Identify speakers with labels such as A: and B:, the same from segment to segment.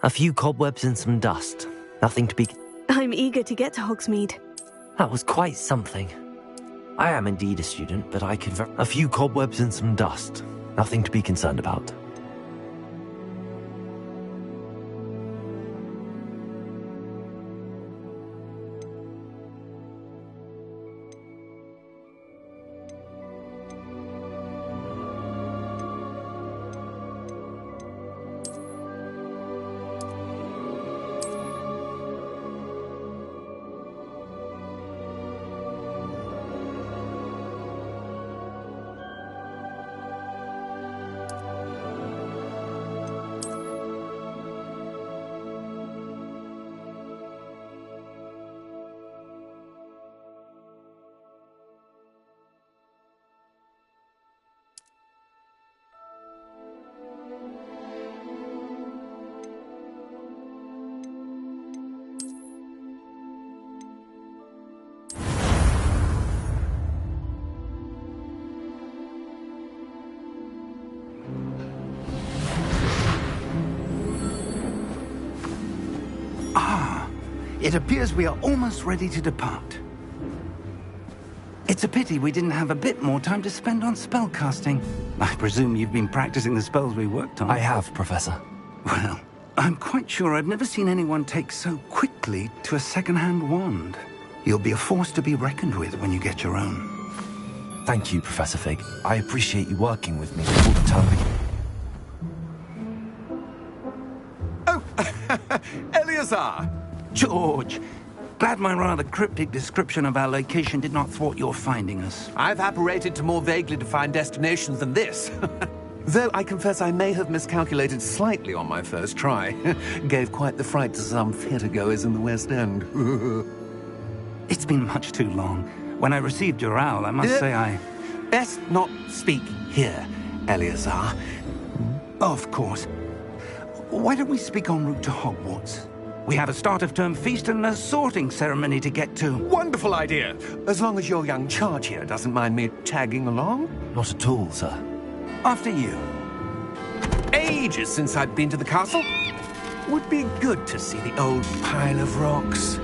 A: A few cobwebs and some dust. Nothing to be...
B: I'm eager to get to Hogsmeade.
A: That was quite something. I am indeed a student, but I could... A few cobwebs and some dust. Nothing to be concerned about.
C: It appears we are almost ready to depart. It's a pity we didn't have a bit more time to spend on spellcasting. I presume you've been practicing the spells we worked on.
A: I have, Professor.
C: Well, I'm quite sure I've never seen anyone take so quickly to a second-hand wand. You'll be a force to be reckoned with when you get your own.
A: Thank you, Professor Fig. I appreciate you working with me all the time.
D: Oh, Eleazar!
C: George, glad my rather cryptic description of our location did not thwart your finding us.
D: I've apparated to more vaguely defined destinations than this. Though I confess I may have miscalculated slightly on my first try. Gave quite the fright to some theatre-goers in the West End.
C: It's been much too long. When I received your owl, I must say I...
D: Best not speak here, Eleazar.
C: Of course. Why don't we speak en route to Hogwarts? We have a start-of-term feast and a sorting ceremony to get to.
D: Wonderful idea! As long as your young charge here doesn't mind me tagging along.
A: Not at all, sir.
C: After you.
D: Ages since I'd been to the castle. Would be good to see the old pile of rocks.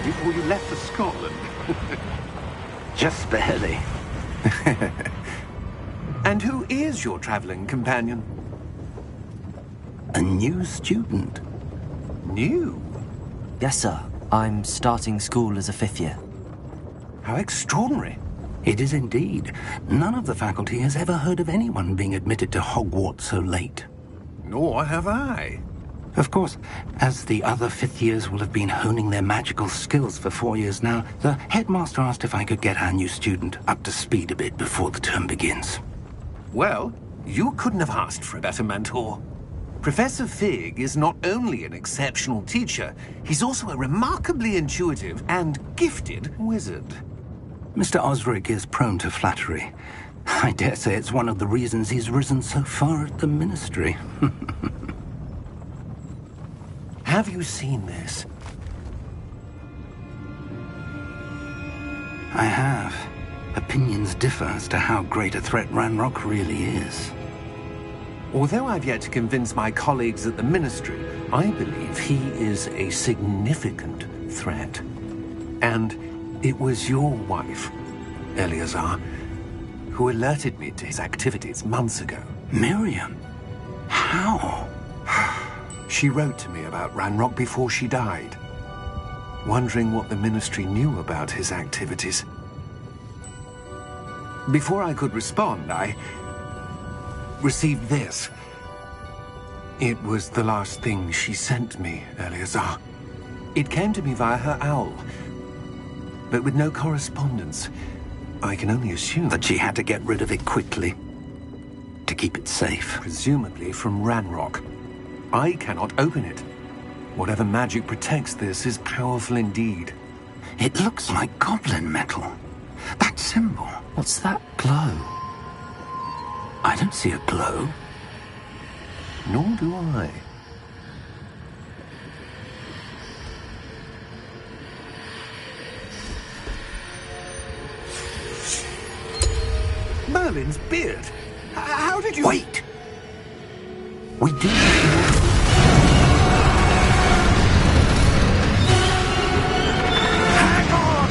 C: Before you left for Scotland. Just barely.
D: And who is your traveling companion?
C: A new student.
D: New?
A: Yes, sir. I'm starting school as a 5th year.
D: How extraordinary.
C: It is indeed. None of the faculty has ever heard of anyone being admitted to Hogwarts so late.
D: Nor have I.
C: Of course, as the other 5th years will have been honing their magical skills for 4 years now, the headmaster asked if I could get our new student up to speed a bit before the term begins.
D: Well, you couldn't have asked for a better mentor. Professor Fig is not only an exceptional teacher, he's also a remarkably intuitive and gifted wizard.
C: Mr. Osric is prone to flattery. I dare say it's one of the reasons he's risen so far at the ministry.
D: Have you seen this?
C: I have. Opinions differ as to how great a threat Ranrock really is.
D: Although I've yet to convince my colleagues at the Ministry, I believe he is a significant threat. And it was your wife, Eleazar, who alerted me to his activities months ago.
C: Miriam? How?
D: She wrote to me about Ranrock before she died, wondering what the Ministry knew about his activities. Before I could respond, I received this. It was the last thing she sent me, Eleazar. It came to me via her owl, but with no correspondence. I can only assume
C: That she had to get rid of it quickly, to keep it safe.
D: presumably from Ranrock. I cannot open it. Whatever magic protects this is powerful indeed.
C: It looks like goblin metal. That symbol.
A: What's that glow?
C: I don't see a glow.
D: Nor do I. Merlin's beard. How did you...
C: Wait! We do...
D: Hang on!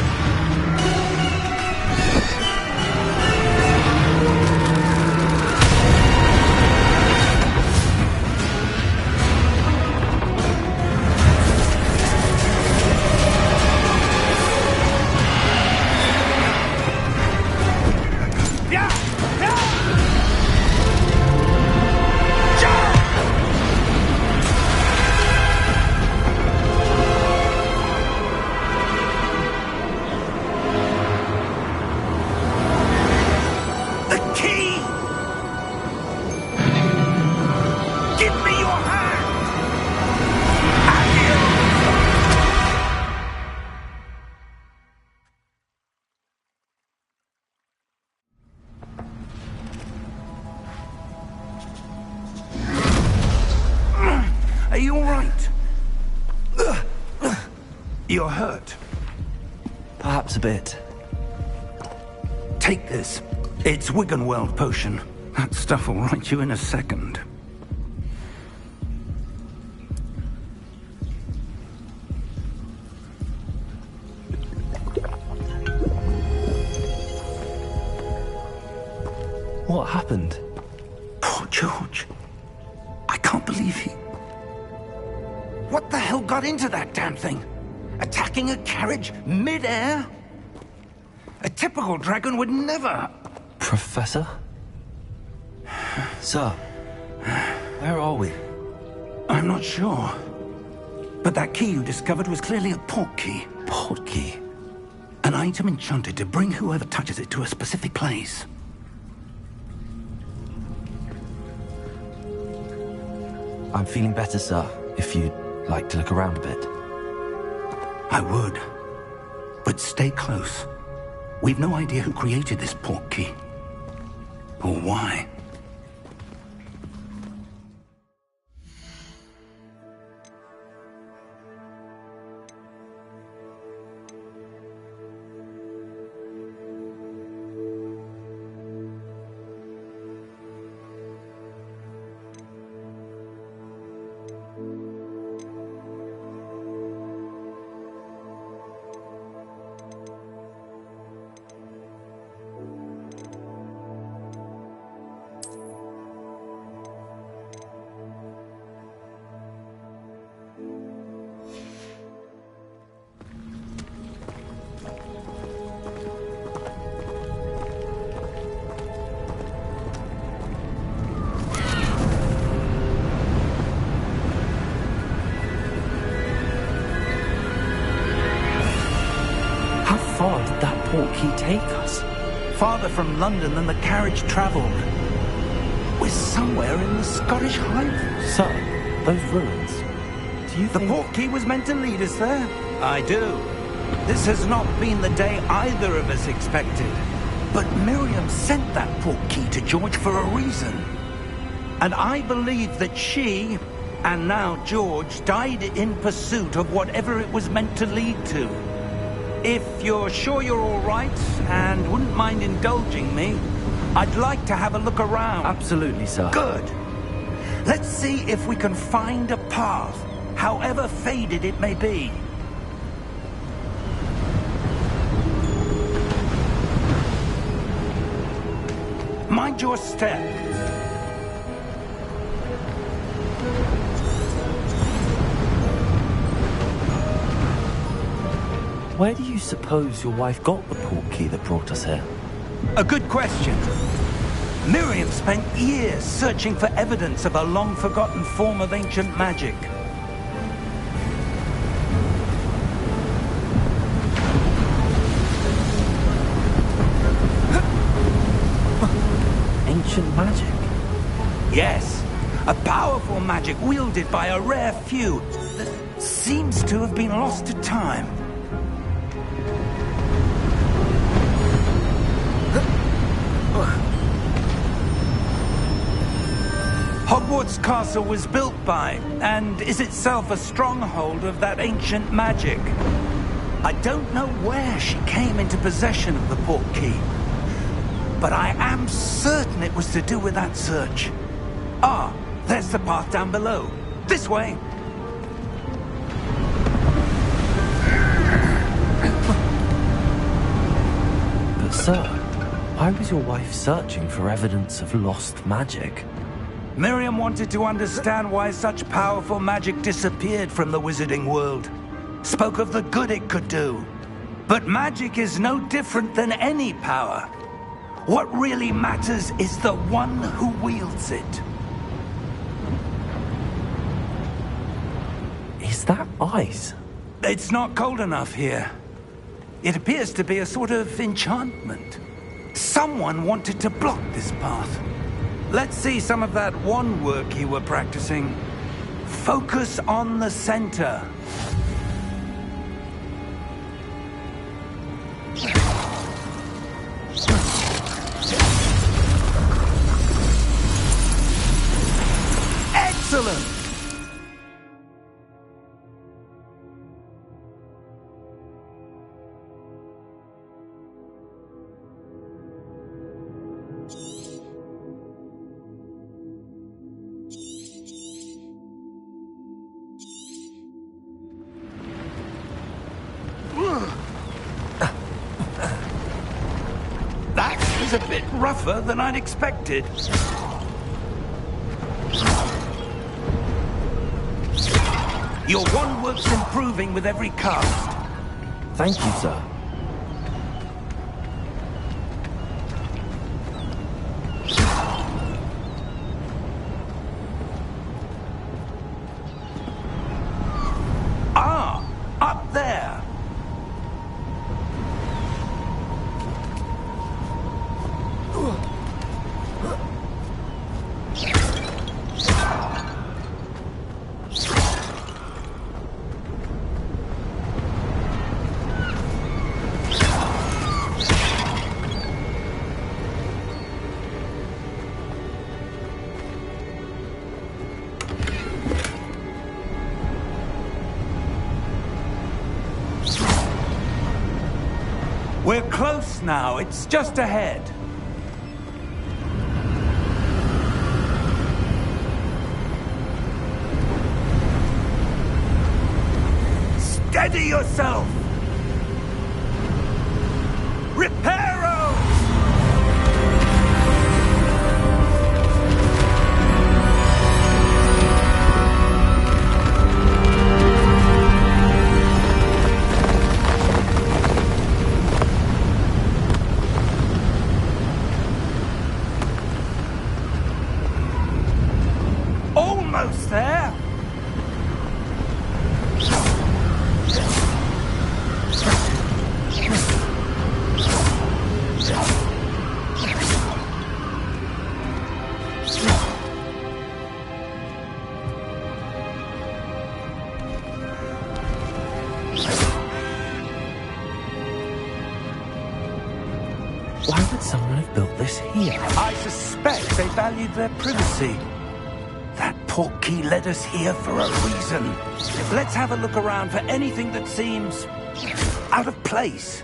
D: The key! Give me your hand!
C: Are you all right? You're hurt.
A: Perhaps a bit.
C: Take this. It's Wiggenweld potion. That stuff will right you in a second.
A: What happened?
C: Poor George. I can't believe he... What the hell got into that damn thing? Attacking a carriage mid-air? A typical dragon would never...
A: Professor? Sir, where are we?
C: I'm not sure. But that key you discovered was clearly a port key.
A: Port key?
C: An item enchanted to bring whoever touches it to a specific place.
A: I'm feeling better, sir, if you'd like to look around a bit.
C: I would. But stay close. We've no idea who created this port key. Or why.
A: How far did that port key take us?
C: Farther from London than the carriage travelled. We're somewhere in the Scottish Highlands.
A: Sir, those ruins. Do you
C: The
A: think...
C: port key was meant to lead us there? I do. This has not been the day either of us expected. But Miriam sent that port key to George for a reason. And I believe that she, and now George, died in pursuit of whatever it was meant to lead to. If you're sure you're all right, and wouldn't mind indulging me, I'd like to have a look around.
A: Absolutely, sir.
C: Good. Let's see if we can find a path, however faded it may be. Mind your step.
A: Where do you suppose your wife got the portkey that brought us here?
C: A good question. Miriam spent years searching for evidence of a long-forgotten form of ancient magic.
A: Ancient magic?
C: Yes, a powerful magic wielded by a rare few that seems to have been lost to time. Hogwarts Castle was built by, and is itself a stronghold of that ancient magic. I don't know where she came into possession of the portkey, but I am certain it was to do with that search. Ah, there's the path down below. This way.
A: But sir, why was your wife searching for evidence of lost magic?
C: Miriam wanted to understand why such powerful magic disappeared from the wizarding world. Spoke of the good it could do. But magic is no different than any power. What really matters is the one who wields it.
A: Is that ice?
C: It's not cold enough here. It appears to be a sort of enchantment. Someone wanted to block this path. Let's see some of that wand work you were practicing. Focus on the center. Excellent! That was a bit rougher than I'd expected. Your wand work's improving with every cast.
A: Thank you, sir.
C: Ah, up there. We're close now. It's just ahead. Steady yourself! Reparo! Almost there!
A: Why would someone have built this here?
C: I suspect they valued their privacy. That portkey led us here for a reason. Let's have a look around for anything that seems out of place.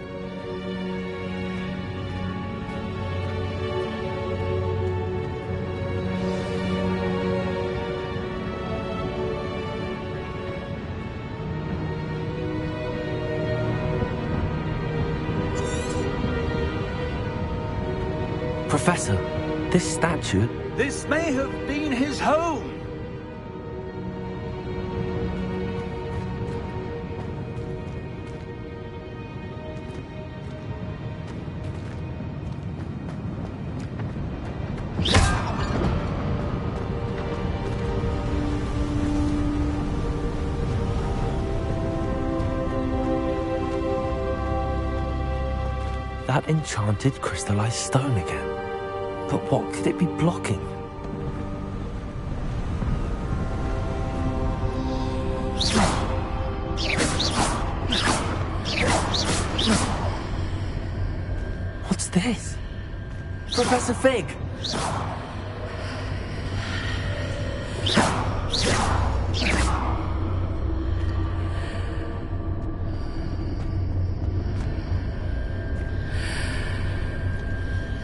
A: Professor, This statue...
C: This may have been his home.
A: That enchanted crystallized stone again. But what could it be blocking? What's this? Professor Fig!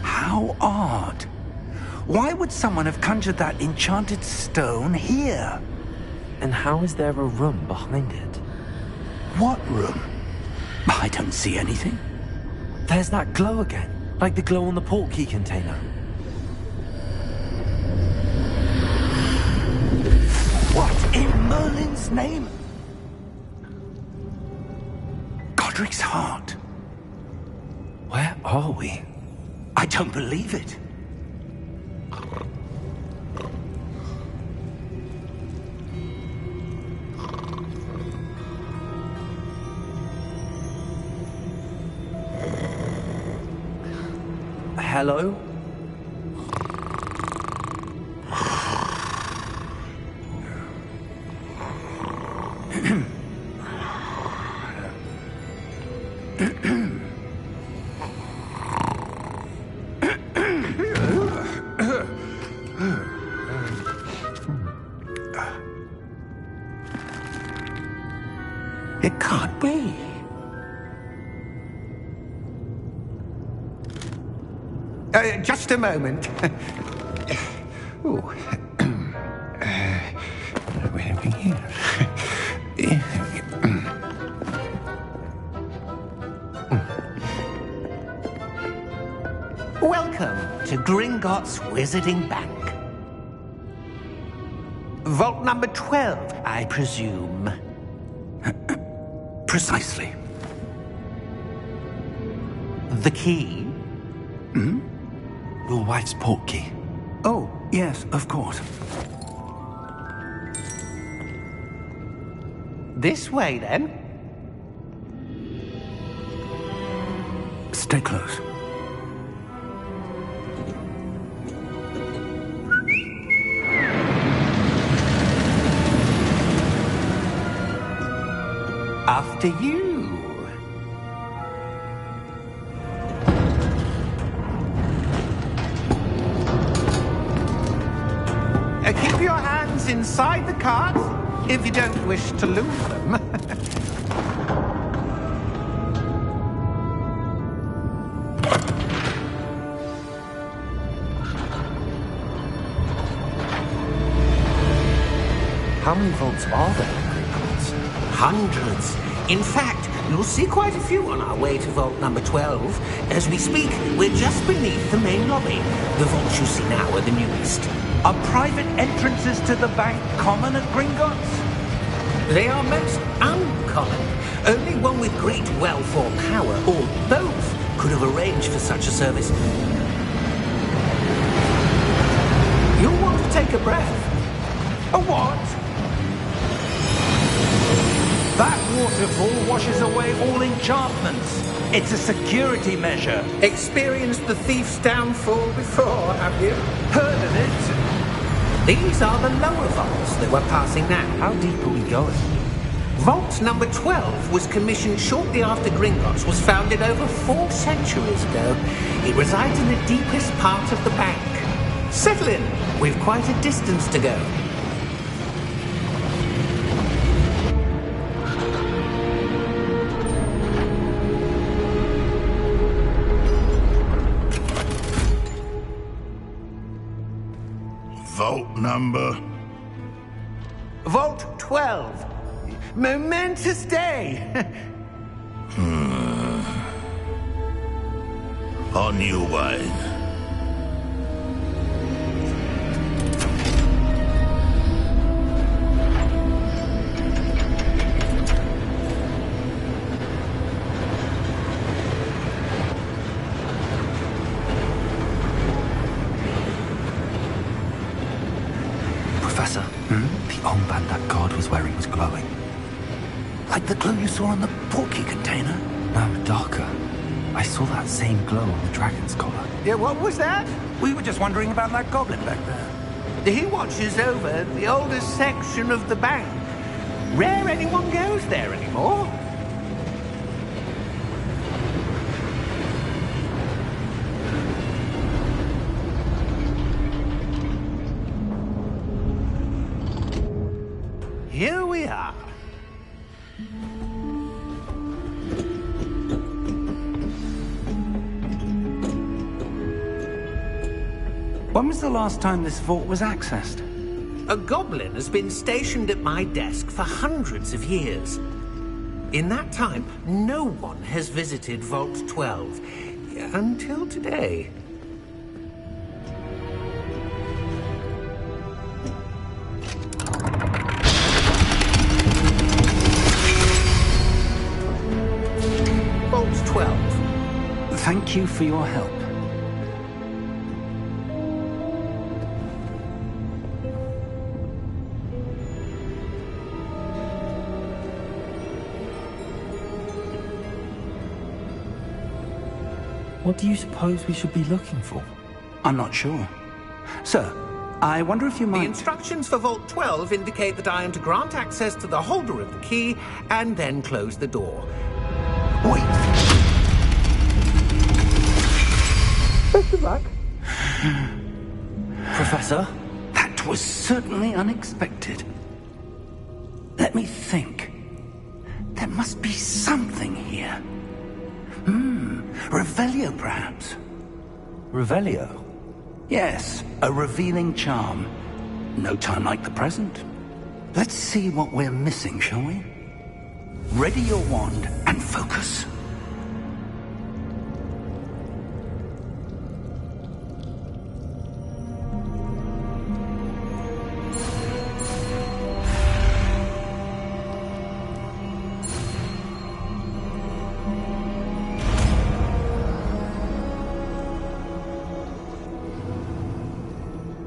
C: How odd. Why would someone have conjured that enchanted stone here?
A: And how is there a room behind it?
C: What room? I don't see anything.
A: There's that glow again, like the glow on the portkey container.
C: What in Merlin's name? Godric's heart.
A: Where are we?
C: I don't believe it.
A: Hello?
C: It can't be.
D: Just a moment. Oh. Where are we here? Welcome to Gringotts Wizarding Bank. Vault number 12, I presume.
C: Precisely.
D: The key?
A: Your wife's portkey.
C: Oh, yes, of course.
D: This way, then.
C: Stay close.
D: After you. Keep your hands inside the cart if you don't wish to lose them.
A: How many vaults are there in Gringotts?
D: Hundreds. In fact, you'll see quite a few on our way to vault number 12. As we speak, we're just beneath the main lobby. The vaults you see now are the newest.
C: Are private entrances to the bank common at Gringotts?
D: They are most uncommon. Only one with great wealth or power, or both, could have arranged for such a service. You'll want to take a breath.
C: A what? That waterfall washes away all enchantments. It's a security measure.
D: Experienced the thief's downfall before, have you?
C: Heard of it?
D: These are the lower vaults that we're passing now.
A: How deep are we going?
D: Vault number 12 was commissioned shortly after Gringotts was founded over 4 centuries ago. It resides in the deepest part of the bank. Settle in. We've quite a distance to go.
E: Vault number?
D: Vault 12. Momentous day.
E: On your wine.
A: Professor, the armband that guard was wearing was glowing.
C: Like the glow you saw on the portkey container?
A: No, darker. I saw that same glow on the dragon's collar.
D: Yeah, what was that?
C: We were just wondering about that goblin back there.
D: He watches over the oldest section of the bank. Rare anyone goes there anymore. Here we are.
C: When was the last time this vault was accessed?
D: A goblin has been stationed at my desk for hundreds of years. In that time, no one has visited Vault 12. Until today. Vault 12.
C: Thank you for your help.
A: What do you suppose we should be looking for?
C: I'm not sure. Sir, I wonder if you might...
D: The instructions for Vault 12 indicate that I am to grant access to the holder of the key and then close the door.
C: Wait!
D: Best of luck.
A: Professor?
C: That was certainly unexpected. Let me think. There must be something here. Revelio, perhaps?
A: Revelio?
C: Yes, a revealing charm. No time like the present. Let's see what we're missing, shall we? Ready your wand and focus.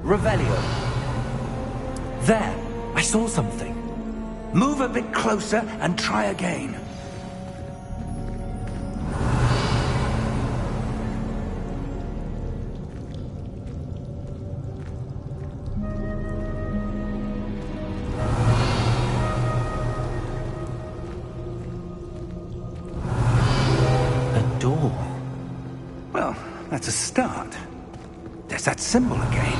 A: Revelio. There! I saw something.
C: Move a bit closer and try again.
A: A door.
C: Well, that's a start. There's that symbol again.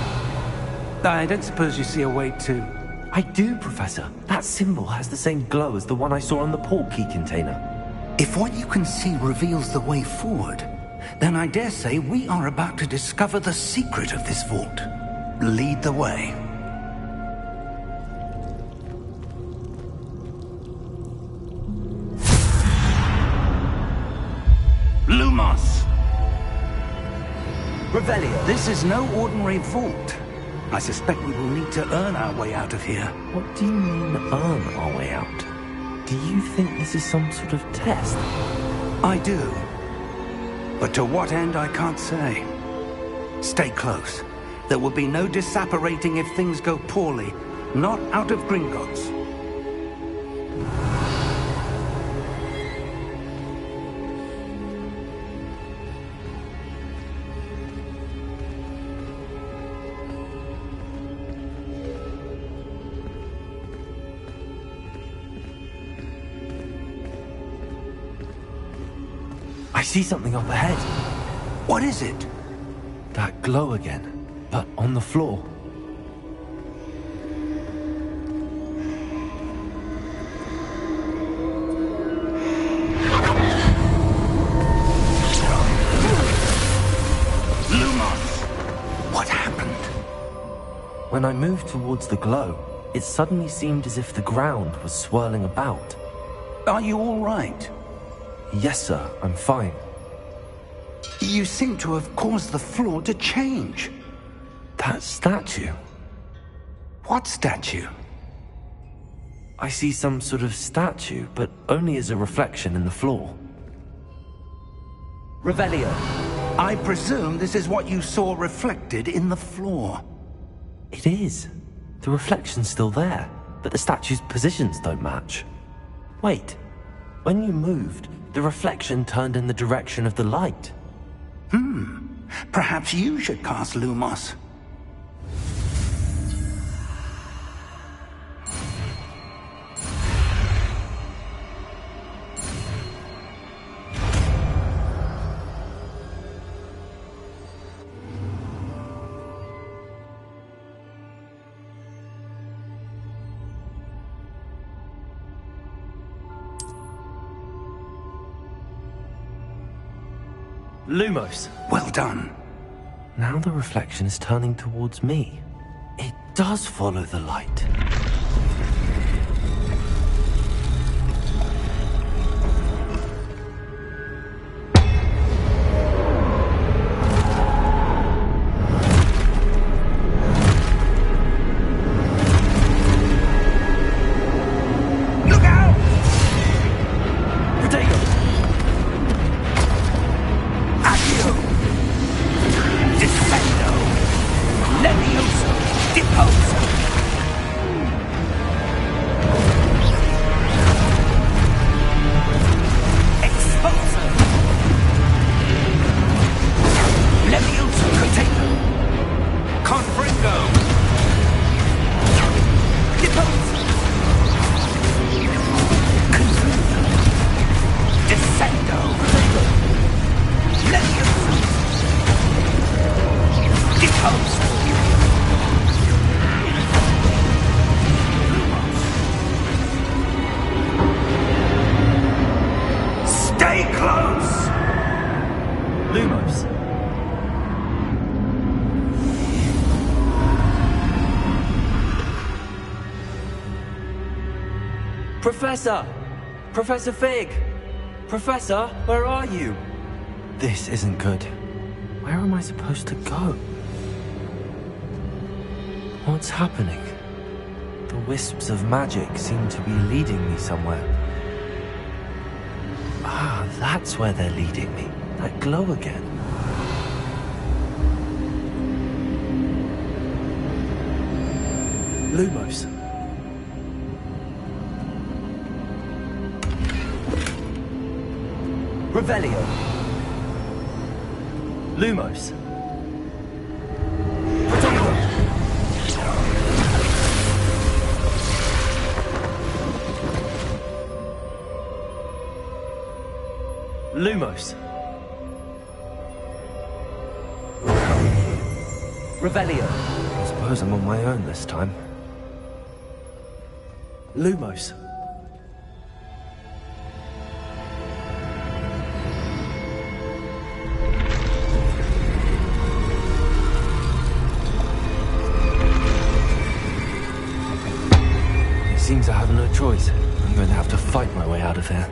C: I don't suppose you see a way to...
A: I do, Professor. That symbol has the same glow as the one I saw on the portkey container.
C: If what you can see reveals the way forward, then I dare say we are about to discover the secret of this vault. Lead the way. Lumos!
A: Revelio.
C: This is no ordinary vault. I suspect we will need to earn our way out of here.
A: What do you mean, earn our way out? Do you think this is some sort of test?
C: I do. But to what end, I can't say. Stay close. There will be no disapparating if things go poorly. Not out of Gringotts.
A: I see something up ahead.
C: What is it?
A: That glow again, but on the floor.
C: Lumos! What happened?
A: When I moved towards the glow, it suddenly seemed as if the ground was swirling about.
C: Are you all right?
A: Yes, sir, I'm fine.
C: You seem to have caused the floor to change.
A: That statue.
C: What statue?
A: I see some sort of statue, but only as a reflection in the floor. Revelio.
C: I presume this is what you saw reflected in the floor.
A: It is. The reflection's still there, but the statue's positions don't match. Wait, when you moved, the reflection turned in the direction of the light.
C: Perhaps you should cast Lumos.
A: Lumos.
C: Well done.
A: Now the reflection is turning towards me. It does follow the light.
C: Look out!
A: Potato!
C: Accio! Defendo! Levioso! Deposo! Exposo! Levioso Potato! Confringo! Deposo! Confundo! Defendo! Levioso! Deposo! Stay close!
A: Lumos. Professor! Professor Fig! Professor, where are you? This isn't good. Where am I supposed to go? What's happening? The wisps of magic seem to be leading me somewhere. Ah, that's where they're leading me. That glow again. Lumos. Revelio. Lumos. Potato. Lumos. Revelio. I suppose I'm on my own this time. Lumos. It seems I have no choice. I'm going to have to fight my way out of here.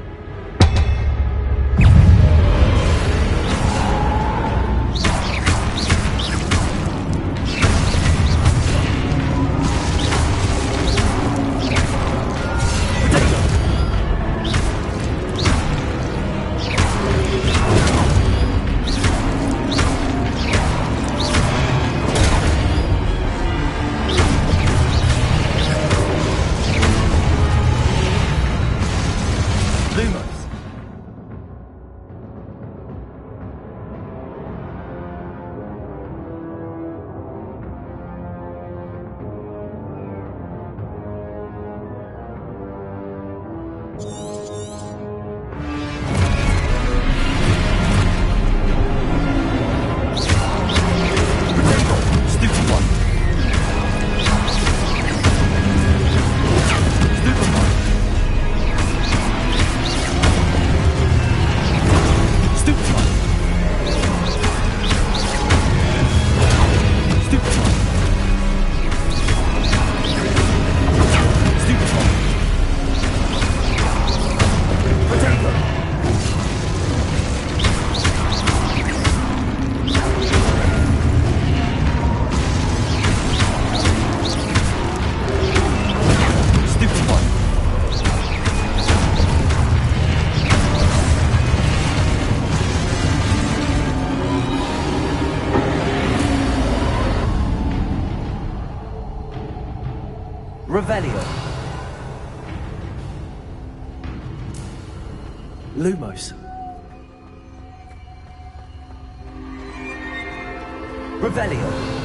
A: Lumos. Revelio. Lumos. Revelio.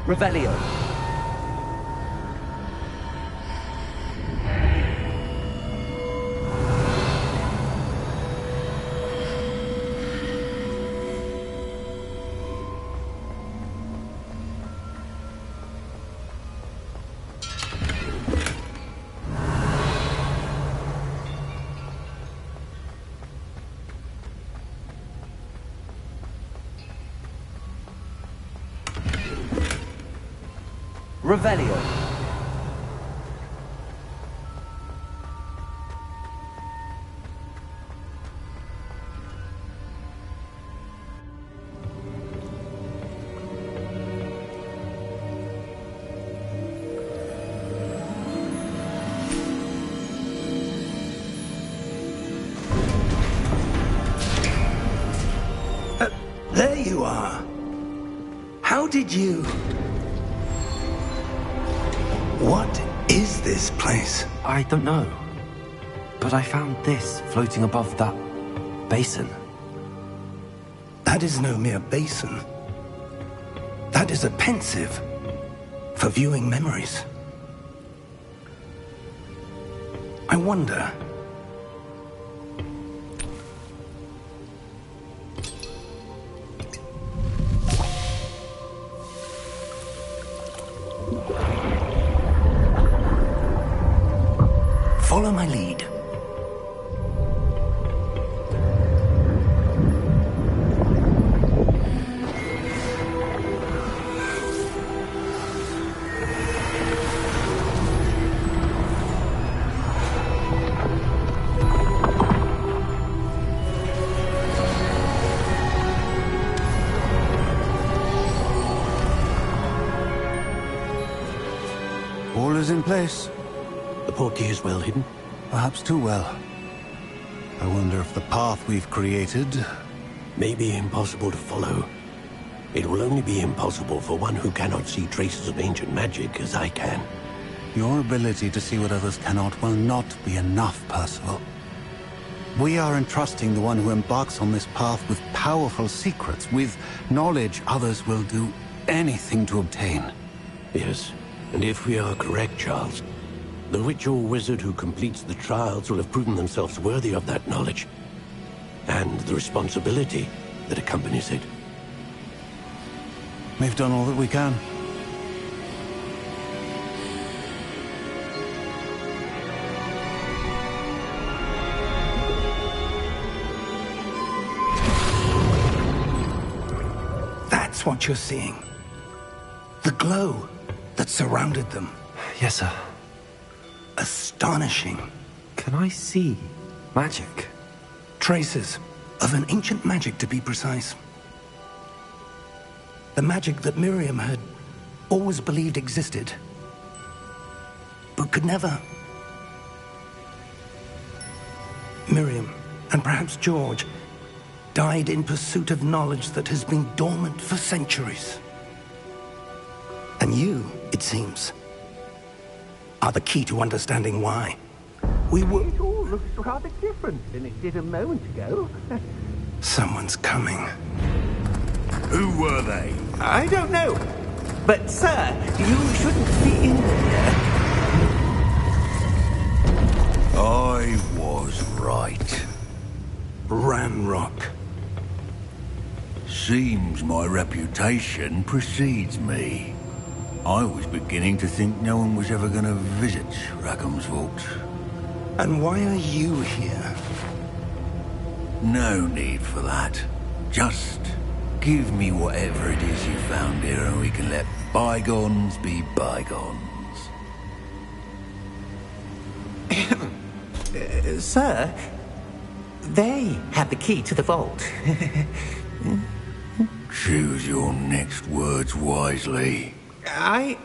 A: Revelio. Revelio.
C: There you are. How did you... What is this place?
A: I don't know. But I found this floating above that basin.
C: That is no mere basin. That is a pensive for viewing memories. I wonder... Follow my lead.
E: All is in place.
F: The portkey is well hidden?
E: Perhaps too well. I wonder if the path we've created...
F: May be impossible to follow. It will only be impossible for one who cannot see traces of ancient magic as I can.
E: Your ability to see what others cannot will not be enough, Percival. We are entrusting the one who embarks on this path with powerful secrets, with knowledge others will do anything to obtain.
F: Yes, and if we are correct, Charles, the witch or wizard who completes the trials will have proven themselves worthy of that knowledge, and the responsibility that accompanies it.
E: We've done all that we can.
C: That's what you're seeing. The glow that surrounded them.
A: Yes, sir.
C: Astonishing.
A: Can I see magic?
C: Traces of an ancient magic, to be precise. The magic that Miriam had always believed existed, but could never. Miriam, and perhaps George, died in pursuit of knowledge that has been dormant for centuries. And you, it seems, are the key to understanding why. We were...
G: It all looks rather different than it did a moment ago.
C: Someone's coming.
H: Who were they?
G: I don't know. But, sir, you shouldn't be in here.
H: I was right.
C: Ranrock.
H: Seems my reputation precedes me. I was beginning to think no one was ever going to visit Rackham's vault.
C: And why are you here?
H: No need for that. Just give me whatever it is you found here and we can let bygones be bygones.
G: Sir, they have the key to the vault.
H: Choose your next words wisely.
G: I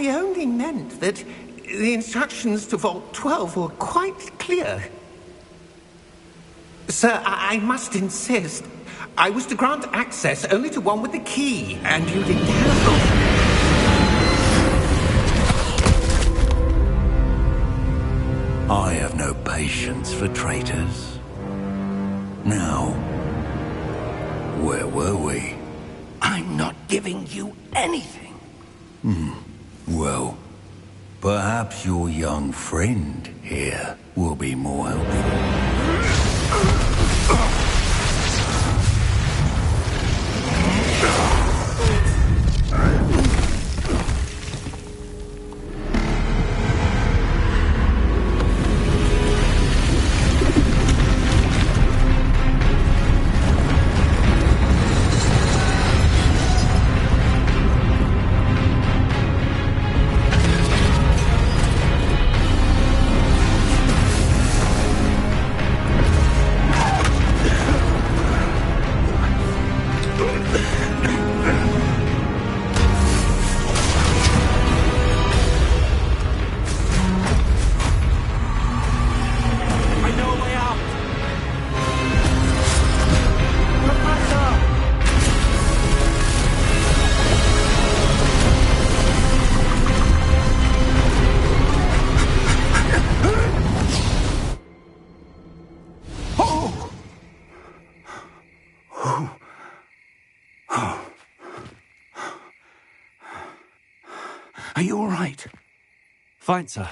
G: only meant that the instructions to Vault 12 were quite clear. Sir, I must insist. I was to grant access only to one with the key, and you didn't have
H: I have no patience for traitors. Now, where were we?
C: I'm not giving you anything.
H: Well, perhaps your young friend here will be more helpful.
C: Are you all right?
A: Fine, sir.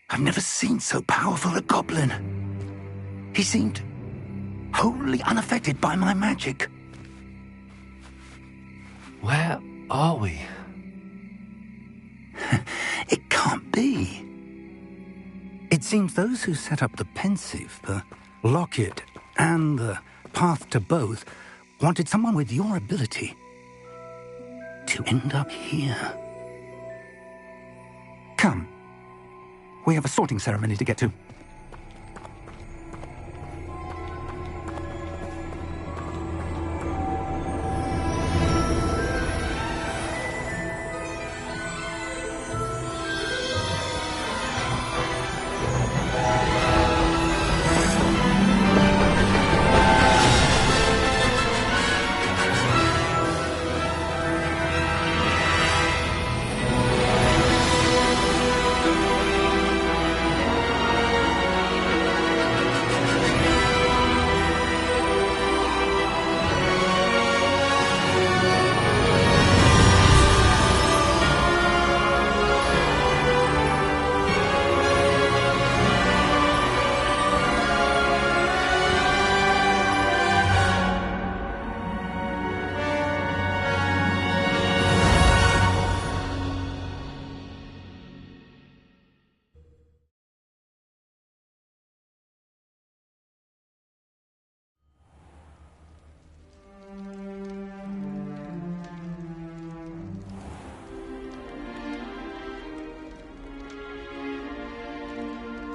C: I've never seen so powerful a goblin. He seemed wholly unaffected by my magic.
A: Where are we?
C: It can't be. It seems those who set up the pensive, the locket, and the path to both wanted someone with your ability to end up here. Come. We have a sorting ceremony to get to.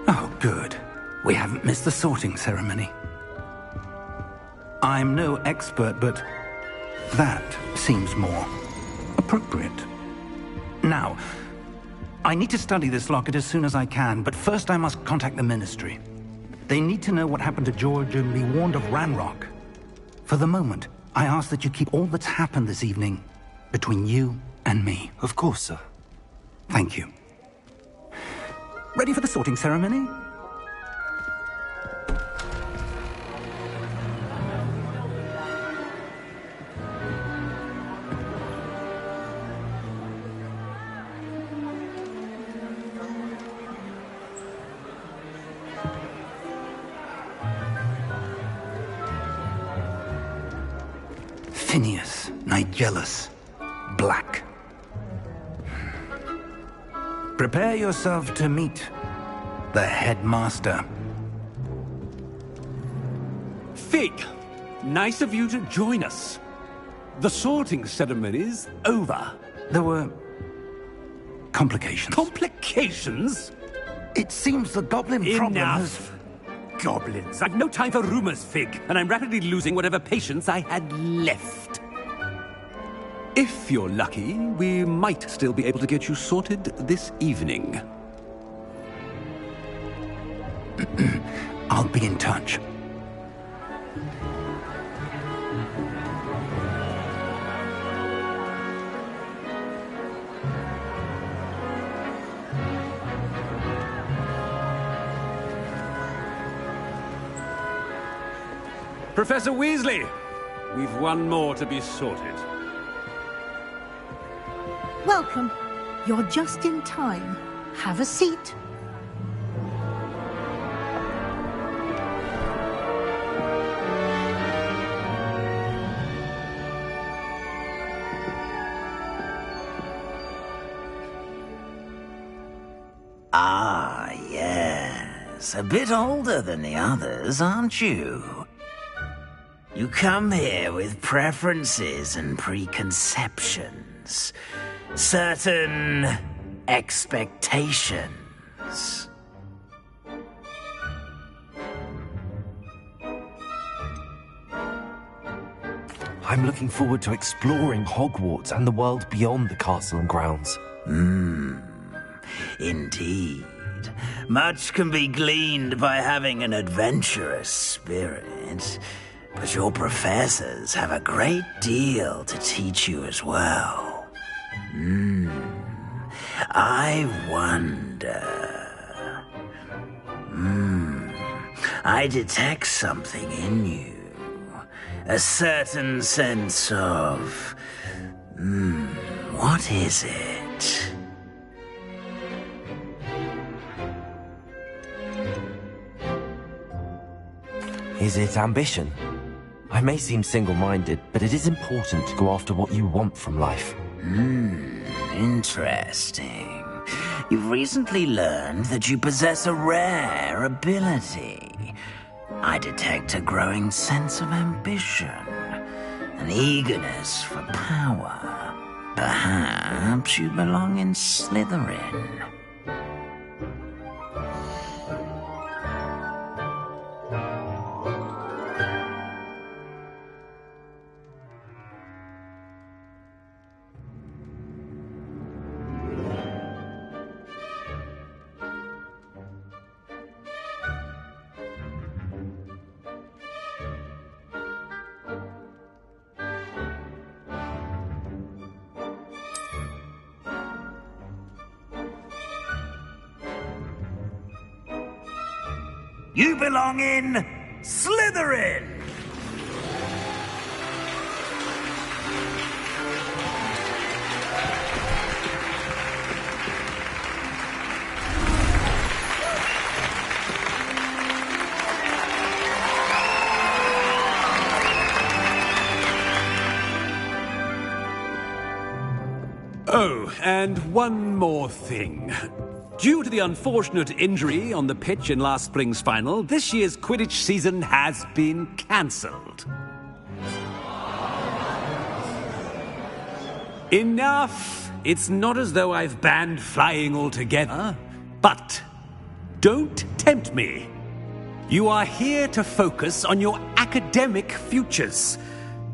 C: Oh, good. We haven't missed the sorting ceremony. I'm no expert, but that seems more appropriate. Now, I need to study this locket as soon as I can, but first I must contact the Ministry. They need to know what happened to George and be warned of Ranrock. For the moment, I ask that you keep all that's happened this evening between you and me.
A: Of course, sir.
C: Thank you. Ready for the sorting ceremony? Phineas, Nigellus, Black. Prepare yourself to meet the headmaster.
I: Fig, nice of you to join us. The sorting ceremony's over.
C: There were complications.
I: Complications?
C: It seems the goblin problem has...
I: Enough! Goblins. I've no time for rumors, Fig, and I'm rapidly losing whatever patience I had left. If you're lucky, we might still be able to get you sorted this evening.
C: I'll be in touch.
I: Professor Weasley, we've one more to be sorted.
J: Welcome. You're just in time. Have a seat.
K: Ah, yes. A bit older than the others, aren't you? You come here with preferences and preconceptions. Certain expectations.
A: I'm looking forward to exploring Hogwarts and the world beyond the castle and grounds.
K: Indeed. Much can be gleaned by having an adventurous spirit, but your professors have a great deal to teach you as well. I wonder... I detect something in you. A certain sense of... what is it?
A: Is it ambition? I may seem single-minded, but it is important to go after what you want from life.
K: Interesting. You've recently learned that you possess a rare ability. I detect a growing sense of ambition, an eagerness for power. Perhaps you belong in Slytherin. You belong in Slytherin!
I: Oh, and one more thing. Due to the unfortunate injury on the pitch in last spring's final, this year's Quidditch season has been cancelled. Enough! It's not as though I've banned flying altogether, but don't tempt me. You are here to focus on your academic futures.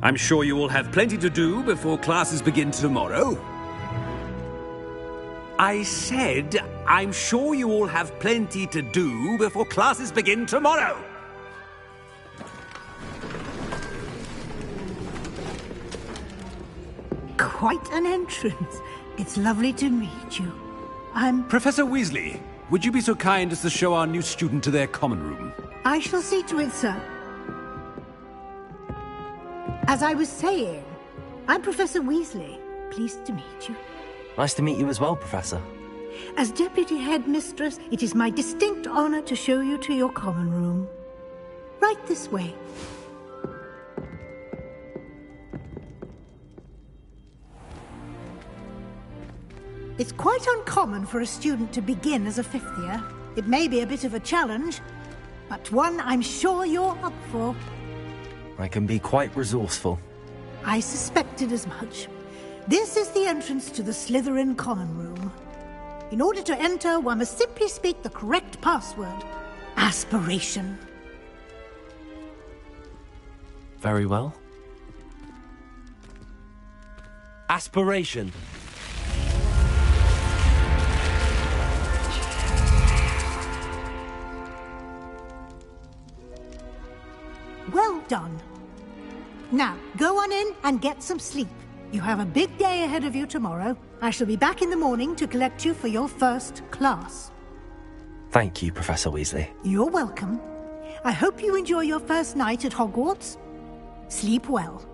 I: I'm sure you will have plenty to do before classes begin tomorrow. I said, I'm sure you all have plenty to do before classes begin tomorrow.
J: Quite an entrance. It's lovely to meet you.
I: Professor Weasley, would you be so kind as to show our new student to their common room?
J: I shall see to it, sir. As I was saying, I'm Professor Weasley. Pleased to meet you.
A: Nice to meet you as well, Professor.
J: As Deputy Headmistress, it is my distinct honor to show you to your common room. Right this way. It's quite uncommon for a student to begin as a fifth year. It may be a bit of a challenge, but one I'm sure you're up for.
A: I can be quite resourceful.
J: I suspected as much. This is the entrance to the Slytherin Common Room. In order to enter, one must simply speak the correct password. Aspiration.
A: Very well. Aspiration.
J: Well done. Now, go on in and get some sleep. You have a big day ahead of you tomorrow. I shall be back in the morning to collect you for your first class.
A: Thank you, Professor Weasley.
J: You're welcome. I hope you enjoy your first night at Hogwarts. Sleep well.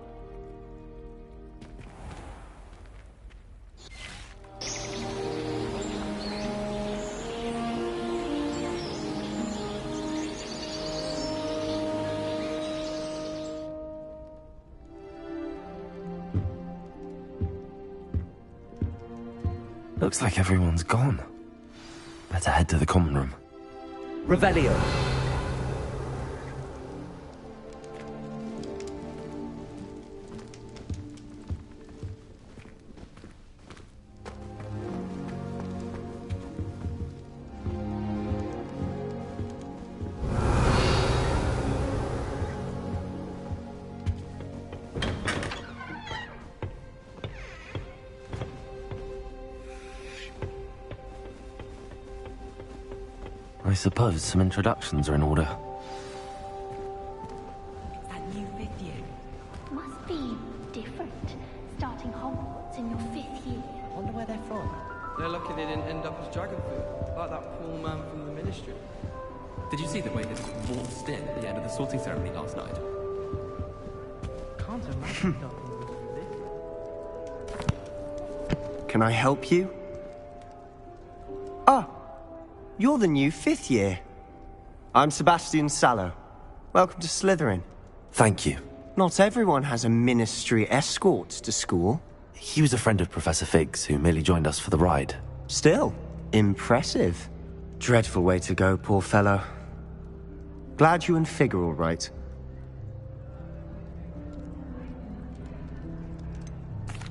A: Looks like everyone's gone. Better head to the common room. Revelio. I suppose some introductions are in order.
L: That new fifth year. Must be different, starting Hogwarts in your fifth year.
M: Wonder where they're from.
N: They're lucky they didn't end up as dragon food, like that poor man from the Ministry.
M: Did you see the way they waltzed in at the end of the sorting ceremony last night?
N: Can't imagine
O: Can I help you? Ah, you're the new fifth year. I'm Sebastian Sallow. Welcome to Slytherin.
A: Thank you.
O: Not everyone has a ministry escort to school.
A: He was a friend of Professor Fig's, who merely joined us for the ride.
O: Still, impressive. Dreadful way to go, poor fellow. Glad you and Fig are all right.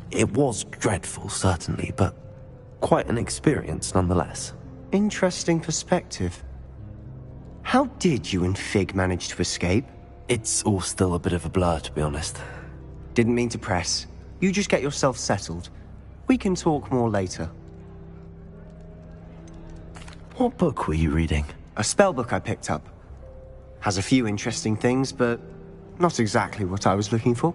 A: It was dreadful, certainly, but quite an experience nonetheless.
O: Interesting perspective. How did you and Fig manage to escape?
A: It's all still a bit of a blur, to be honest.
O: Didn't mean to press. You just get yourself settled. We can talk more later.
A: What book were you reading?
O: A spell book I picked up. Has a few interesting things, but not exactly what I was looking for.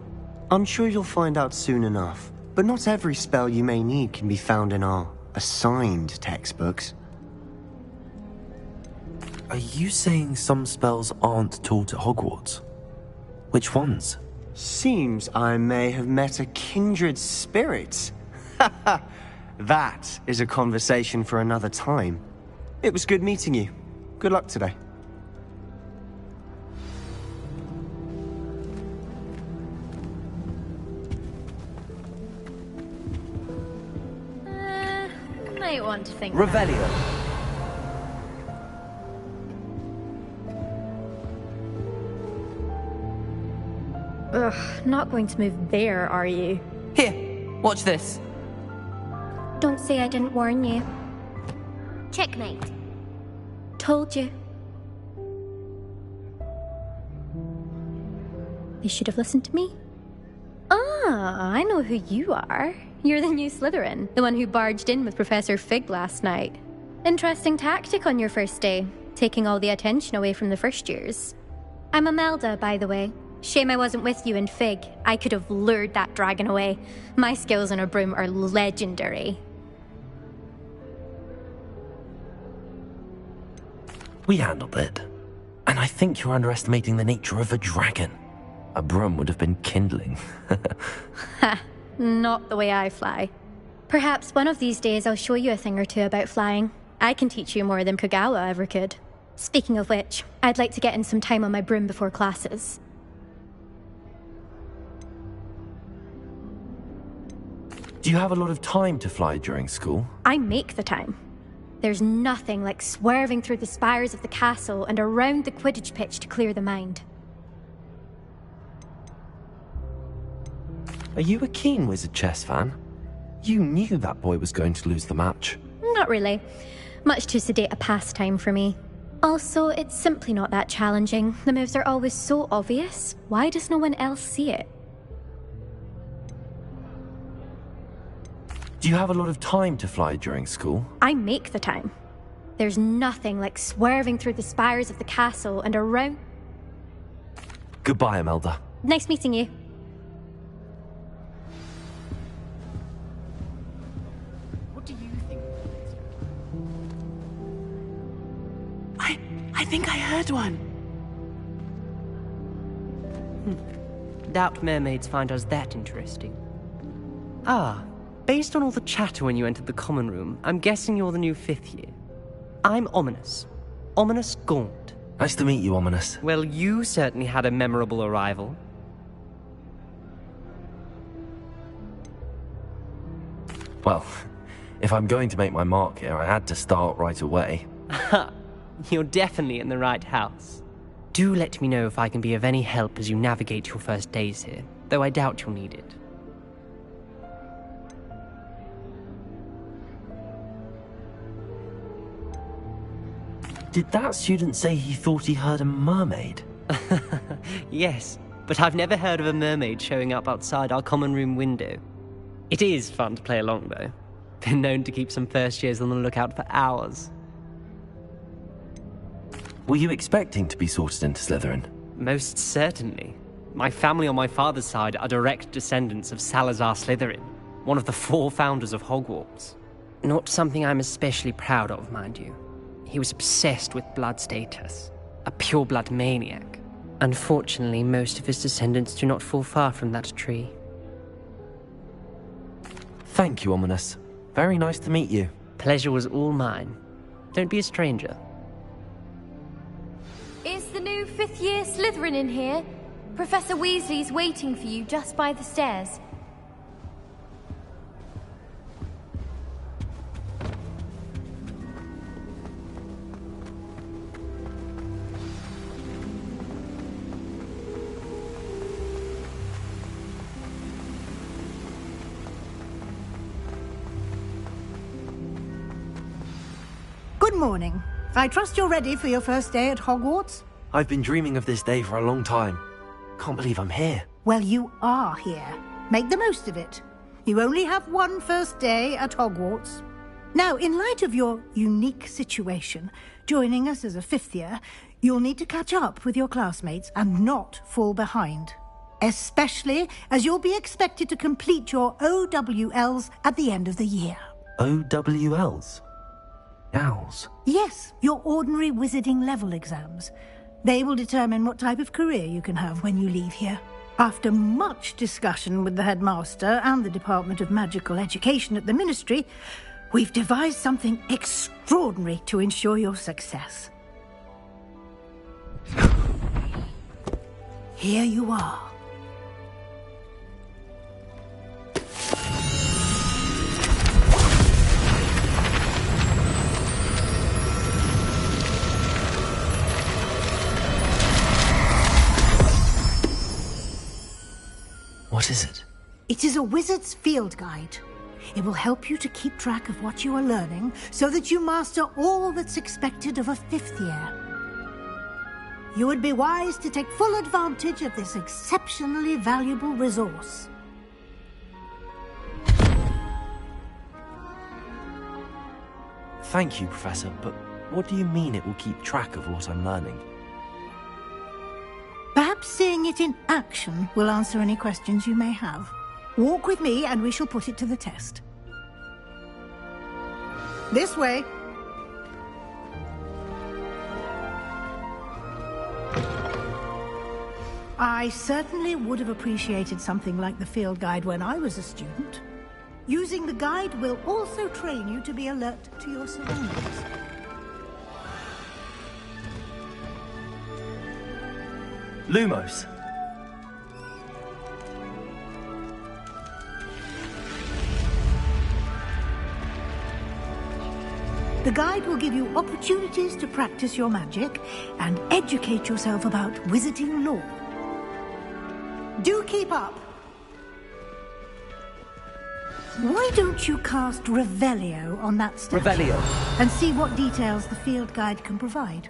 O: I'm sure you'll find out soon enough. But not every spell you may need can be found in our assigned textbooks.
A: Are you saying some spells aren't taught at Hogwarts? Which ones?
O: Seems I may have met a kindred spirit. That is a conversation for another time. It was good meeting you. Good luck today.
L: Might want to think.
A: Revelio.
L: Ugh, not going to move there, are you?
M: Here, watch this.
L: Don't say I didn't warn you. Checkmate. Told you. You should have listened to me. Ah, I know who you are. You're the new Slytherin, the one who barged in with Professor Fig last night. Interesting tactic on your first day, taking all the attention away from the first years. I'm Imelda, by the way. Shame I wasn't with you in Fig. I could have lured that dragon away. My skills on a broom are legendary.
A: We handled it. And I think you're underestimating the nature of a dragon. A broom would have been kindling.
L: Ha, not the way I fly. Perhaps one of these days I'll show you a thing or two about flying. I can teach you more than Kogawa ever could. Speaking of which, I'd like to get in some time on my broom before classes.
A: Do you have a lot of time to fly during school?
L: I make the time. There's nothing like swerving through the spires of the castle and around the Quidditch pitch to clear the mind.
A: Are you a keen Wizard chess fan? You knew that boy was going to lose the match.
L: Not really. Much too sedate a pastime for me. Also, it's simply not that challenging. The moves are always so obvious. Why does no one else see it?
A: Do you have a lot of time to fly during school?
L: I make the time. There's nothing like swerving through the spires of the castle and around...
A: Goodbye, Imelda.
L: Nice meeting you.
N: What do you think?
P: I think I heard one.
N: Doubt mermaids find us that interesting. Ah, based on all the chatter when you entered the common room, I'm guessing you're the new 5th year. I'm Ominous. Ominous Gaunt.
A: Nice to meet you, Ominous.
N: Well, you certainly had a memorable arrival.
A: Well, if I'm going to make my mark here, I had to start right away.
N: Ha! You're definitely in the right house. Do let me know if I can be of any help as you navigate your first days here, though I doubt you'll need it.
A: Did that student say he thought he heard a mermaid?
N: Yes, but I've never heard of a mermaid showing up outside our common room window. It is fun to play along, though. Been known to keep some first years on the lookout for hours.
A: Were you expecting to be sorted into Slytherin?
N: Most certainly. My family on my father's side are direct descendants of Salazar Slytherin, one of the 4 founders of Hogwarts. Not something I'm especially proud of, mind you. He was obsessed with blood status, a pure-blood maniac. Unfortunately, most of his descendants do not fall far from that tree.
A: Thank you, Ominous. Very nice to meet you.
N: Pleasure was all mine. Don't be a stranger.
Q: Is the new 5th year Slytherin in here? Professor Weasley's waiting for you just by the stairs.
J: Good morning. I trust you're ready for your first day at Hogwarts?
A: I've been dreaming of this day for a long time. Can't believe I'm here.
J: Well, you are here. Make the most of it. You only have one first day at Hogwarts. Now, in light of your unique situation, joining us as a 5th year, you'll need to catch up with your classmates and not fall behind. Especially as you'll be expected to complete your OWLs at the end of the year.
A: OWLs? Owls?
J: Yes, your ordinary wizarding level exams. They will determine what type of career you can have when you leave here. After much discussion with the headmaster and the Department of Magical Education at the Ministry, we've devised something extraordinary to ensure your success. Here you are.
A: What is it?
J: It is a wizard's field guide. It will help you to keep track of what you are learning so that you master all that's expected of a 5th year. You would be wise to take full advantage of this exceptionally valuable resource.
A: Thank you, Professor, but what do you mean it will keep track of what I'm learning?
J: Perhaps seeing it in action will answer any questions you may have. Walk with me and we shall put it to the test. This way. I certainly would have appreciated something like the field guide when I was a student. Using the guide will also train you to be alert to your surroundings.
A: Lumos.
J: The guide will give you opportunities to practice your magic and educate yourself about wizarding lore. Do keep up. Why don't you cast Revelio on that statue?
A: Revelio.
J: And see what details the field guide can provide.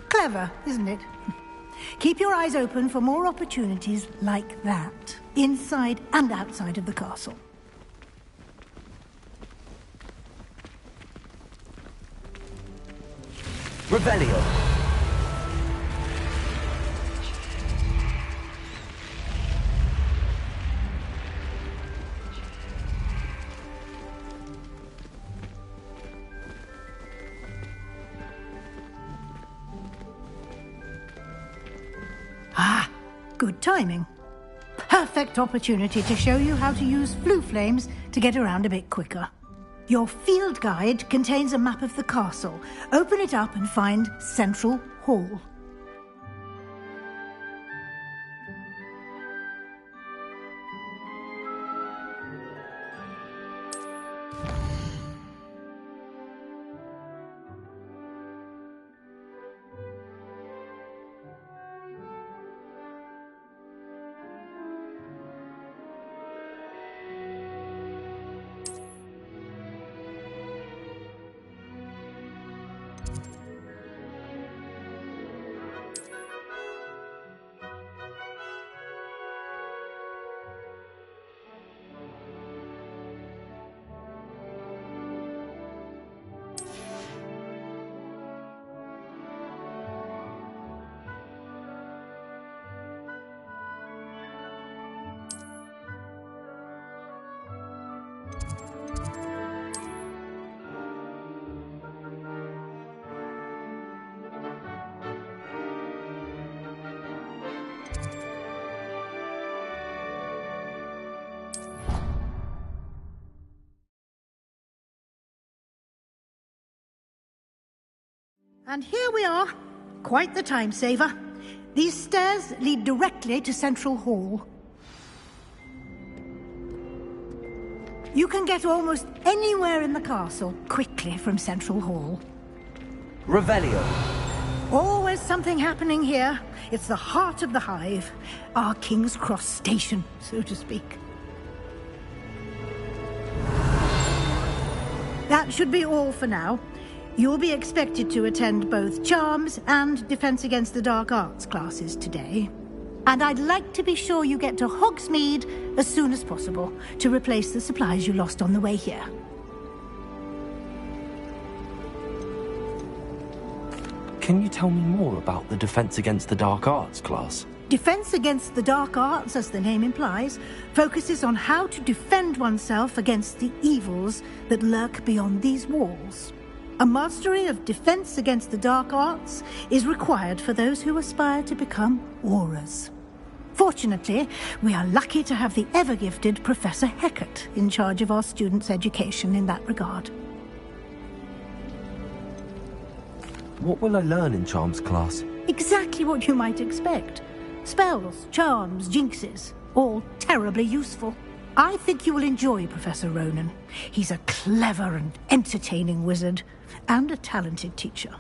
J: Clever, isn't it? Keep your eyes open for more opportunities like that, inside and outside of the castle.
A: Revelio.
J: Ah, good timing. Perfect opportunity to show you how to use flue flames to get around a bit quicker. Your field guide contains a map of the castle. Open it up and find Central Hall. And here we are. Quite the time saver. These stairs lead directly to Central Hall. You can get almost anywhere in the castle quickly from Central Hall.
A: Revelio.
J: Always something happening here. It's the heart of the hive. Our King's Cross station, so to speak. That should be all for now. You'll be expected to attend both Charms and Defense Against the Dark Arts classes today. And I'd like to be sure you get to Hogsmeade as soon as possible to replace the supplies you lost on the way here.
A: Can you tell me more about the Defense Against the Dark Arts class?
J: Defense Against the Dark Arts, as the name implies, focuses on how to defend oneself against the evils that lurk beyond these walls. A mastery of Defense Against the Dark Arts is required for those who aspire to become Aurors. Fortunately, we are lucky to have the ever-gifted Professor Hecat in charge of our students' education in that regard.
A: What will I learn in Charms class?
J: Exactly what you might expect. Spells, charms, jinxes, all terribly useful. I think you will enjoy Professor Ronan. He's a clever and entertaining wizard, and a talented teacher.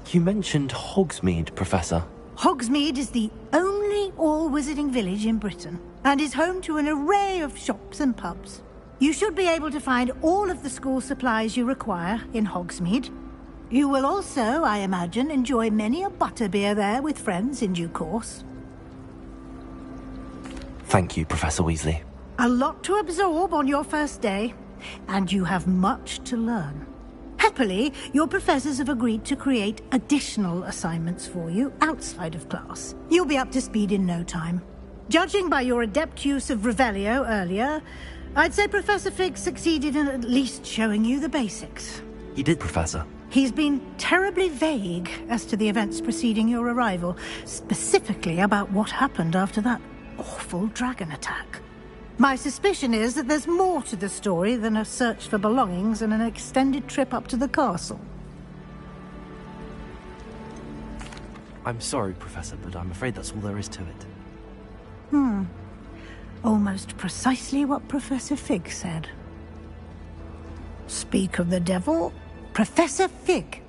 A: You mentioned Hogsmeade, Professor.
J: Hogsmeade is the only all-wizarding village in Britain, and is home to an array of shops and pubs. You should be able to find all of the school supplies you require in Hogsmeade. You will also, I imagine, enjoy many a butterbeer there with friends in due course.
A: Thank you, Professor Weasley.
J: A lot to absorb on your first day, and you have much to learn. Happily, your professors have agreed to create additional assignments for you outside of class. You'll be up to speed in no time. Judging by your adept use of Revelio earlier, I'd say Professor Fig succeeded in at least showing you the basics.
A: He did, Professor.
J: He's been terribly vague as to the events preceding your arrival, specifically about what happened after that awful dragon attack. My suspicion is that there's more to the story than a search for belongings and an extended trip up to the castle.
A: I'm sorry, Professor, but I'm afraid that's all there is to it.
J: Almost precisely what Professor Fig said. Speak of the devil, Professor Fig.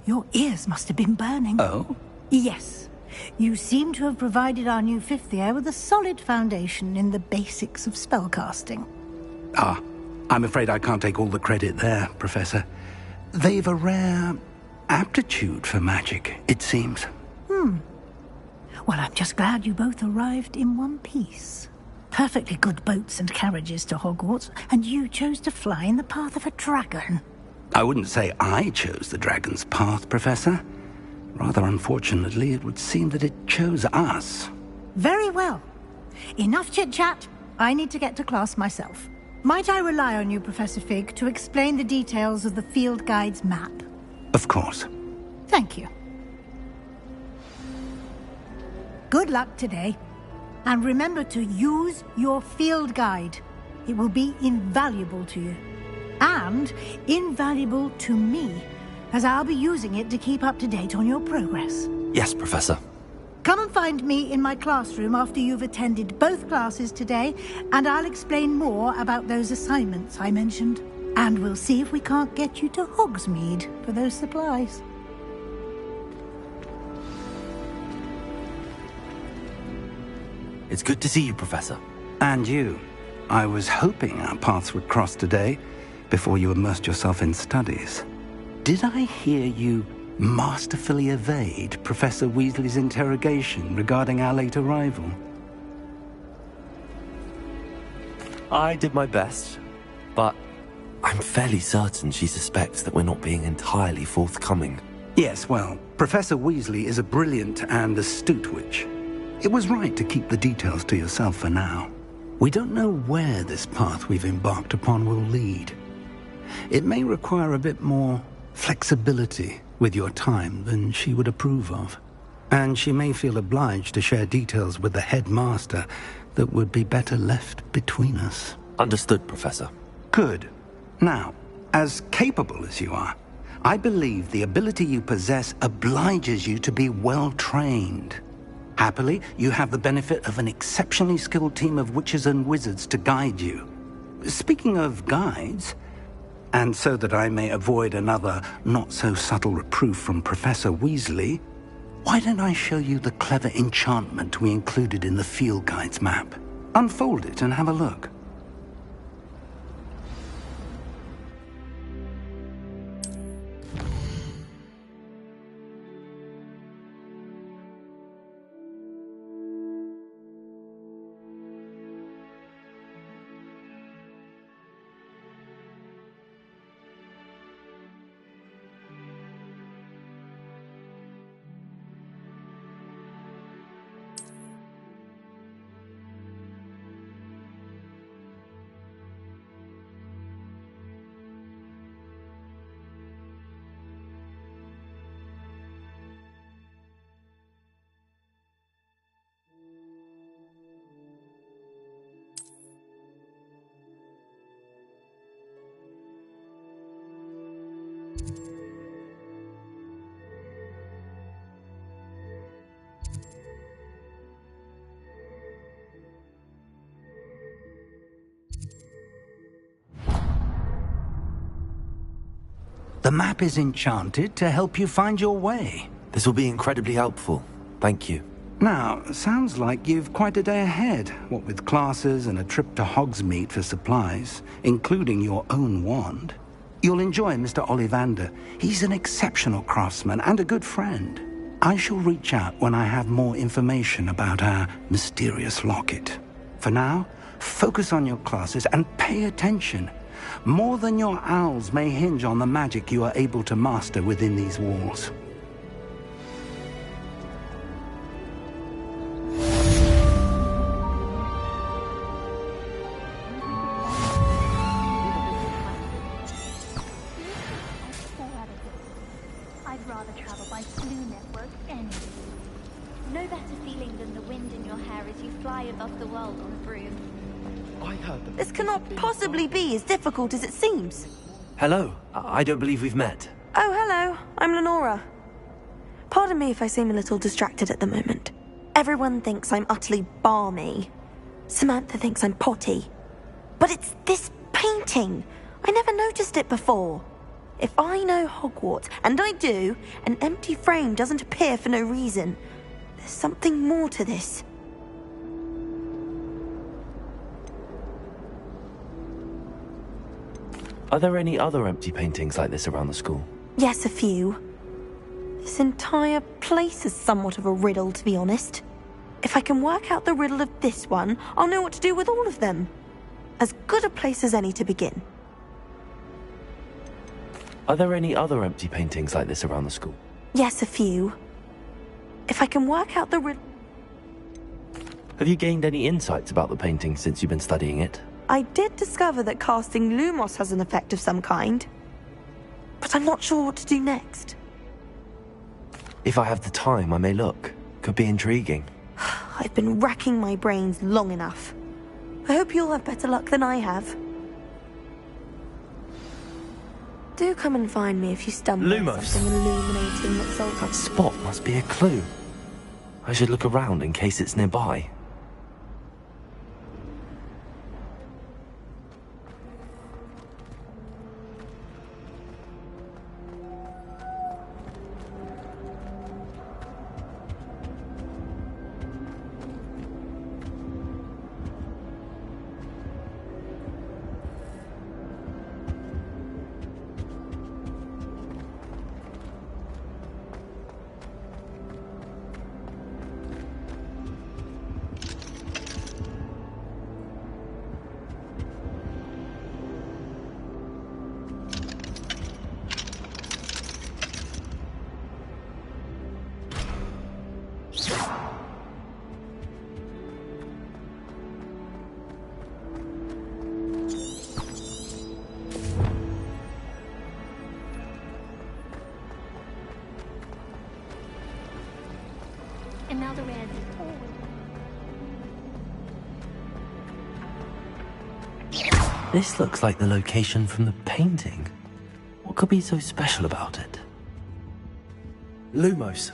J: Your ears must have been burning.
C: Oh?
J: Yes. You seem to have provided our new fifth year with a solid foundation in the basics of spellcasting.
C: Ah, I'm afraid I can't take all the credit there, Professor. They've a rare aptitude for magic, it seems.
J: Well, I'm just glad you both arrived in one piece. Perfectly good boats and carriages to Hogwarts, and you chose to fly in the path of a dragon.
C: I wouldn't say I chose the dragon's path, Professor. Rather unfortunately, it would seem that it chose us.
J: Very well. Enough chit-chat. I need to get to class myself. Might I rely on you, Professor Fig, to explain the details of the field guide's map?
C: Of course.
J: Thank you. Good luck today. And remember to use your field guide. It will be invaluable to you. And invaluable to me, as I'll be using it to keep up to date on your progress.
A: Yes, Professor.
J: Come and find me in my classroom after you've attended both classes today, and I'll explain more about those assignments I mentioned. And we'll see if we can't get you to Hogsmeade for those supplies.
A: It's good to see you, Professor.
C: And you. I was hoping our paths would cross today, before you immersed yourself in studies. Did I hear you masterfully evade Professor Weasley's interrogation regarding our late arrival?
A: I did my best, but I'm fairly certain she suspects that we're not being entirely forthcoming.
C: Yes, well, Professor Weasley is a brilliant and astute witch. It was right to keep the details to yourself for now. We don't know where this path we've embarked upon will lead. It may require a bit more flexibility with your time than she would approve of. And she may feel obliged to share details with the headmaster that would be better left between us.
A: Understood, Professor.
C: Good. Now, as capable as you are, I believe the ability you possess obliges you to be well-trained. Happily, you have the benefit of an exceptionally skilled team of witches and wizards to guide you. Speaking of guides, and so that I may avoid another not-so-subtle reproof from Professor Weasley, why don't I show you the clever enchantment we included in the field guide's map? Unfold it and have a look. The map is enchanted to help you find your way.
A: This will be incredibly helpful. Thank you.
C: Now, sounds like you've quite a day ahead, what with classes and a trip to Hogsmeade for supplies, including your own wand. You'll enjoy Mr. Ollivander. He's an exceptional craftsman and a good friend. I shall reach out when I have more information about our mysterious locket. For now, focus on your classes and pay attention. More than your owls may hinge on the magic you are able to master within these walls.
P: I'd rather travel by Blue Network any day. No better feeling than the wind in your hair as you fly above the world on a broom.
R: I heard that.
S: This cannot possibly be as difficult as it seems.
A: Hello. I don't believe we've met.
S: Oh, hello. I'm Lenora. Pardon me if I seem a little distracted at the moment. Everyone thinks I'm utterly balmy. Samantha thinks I'm potty. But it's this painting. I never noticed it before. If I know Hogwarts, and I do, an empty frame doesn't appear for no reason. There's something more to this.
A: Are there any other empty paintings like this around the school?
S: Yes, a few. This entire place is somewhat of a riddle, to be honest. If I can work out the riddle of this one, I'll know what to do with all of them. As good a place as any to begin.
A: Are there any other empty paintings like this around the school?
S: Yes, a few. If I can work out the riddle...
A: Have you gained any insights about the painting since you've been studying it?
S: I did discover that casting Lumos has an effect of some kind. But I'm not sure what to do next.
A: If I have the time, I may look. Could be intriguing.
S: I've been racking my brains long enough. I hope you'll have better luck than I have. Do come and find me if you stumble on something illuminating that's all...
A: That spot must be a clue. I should look around in case it's nearby.
P: And now the red.
A: This looks like the location from the painting. What could be so special about it? Lumos.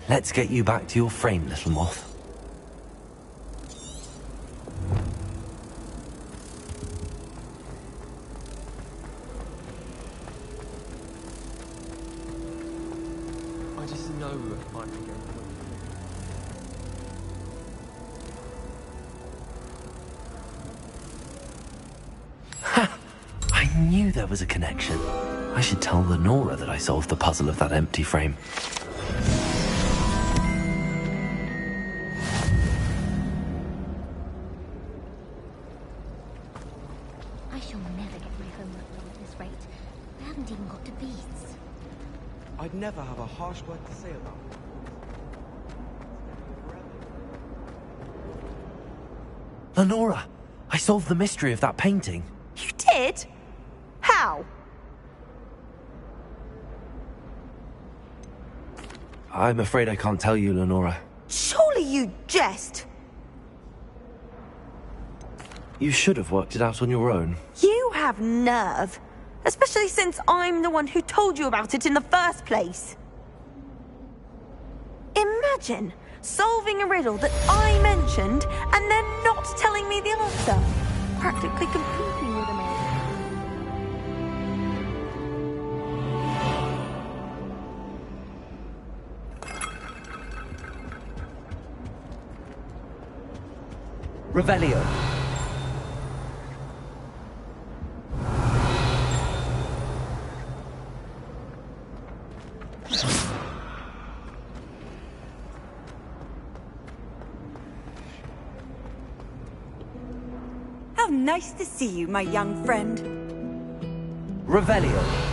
A: Let's get you back to your frame, little moth.
R: I just know I'm going to
A: I knew there was a connection. I should tell Lenora that I solved the puzzle of that empty frame.
P: I shall never get my homework done at this rate. I haven't even got to beasts.
R: I'd never have a harsh word to say about it.
A: Lenora, I solved the mystery of that painting.
S: You did? How?
A: I'm afraid I can't tell you, Lenora.
S: Surely you jest.
A: You should have worked it out on your own.
S: You have nerve. Especially since I'm the one who told you about it in the first place. Imagine solving a riddle that I mentioned and then not telling me the answer. Practically competing with a man.
A: Revelio.
T: How nice to see you, my young friend.
A: Revelio.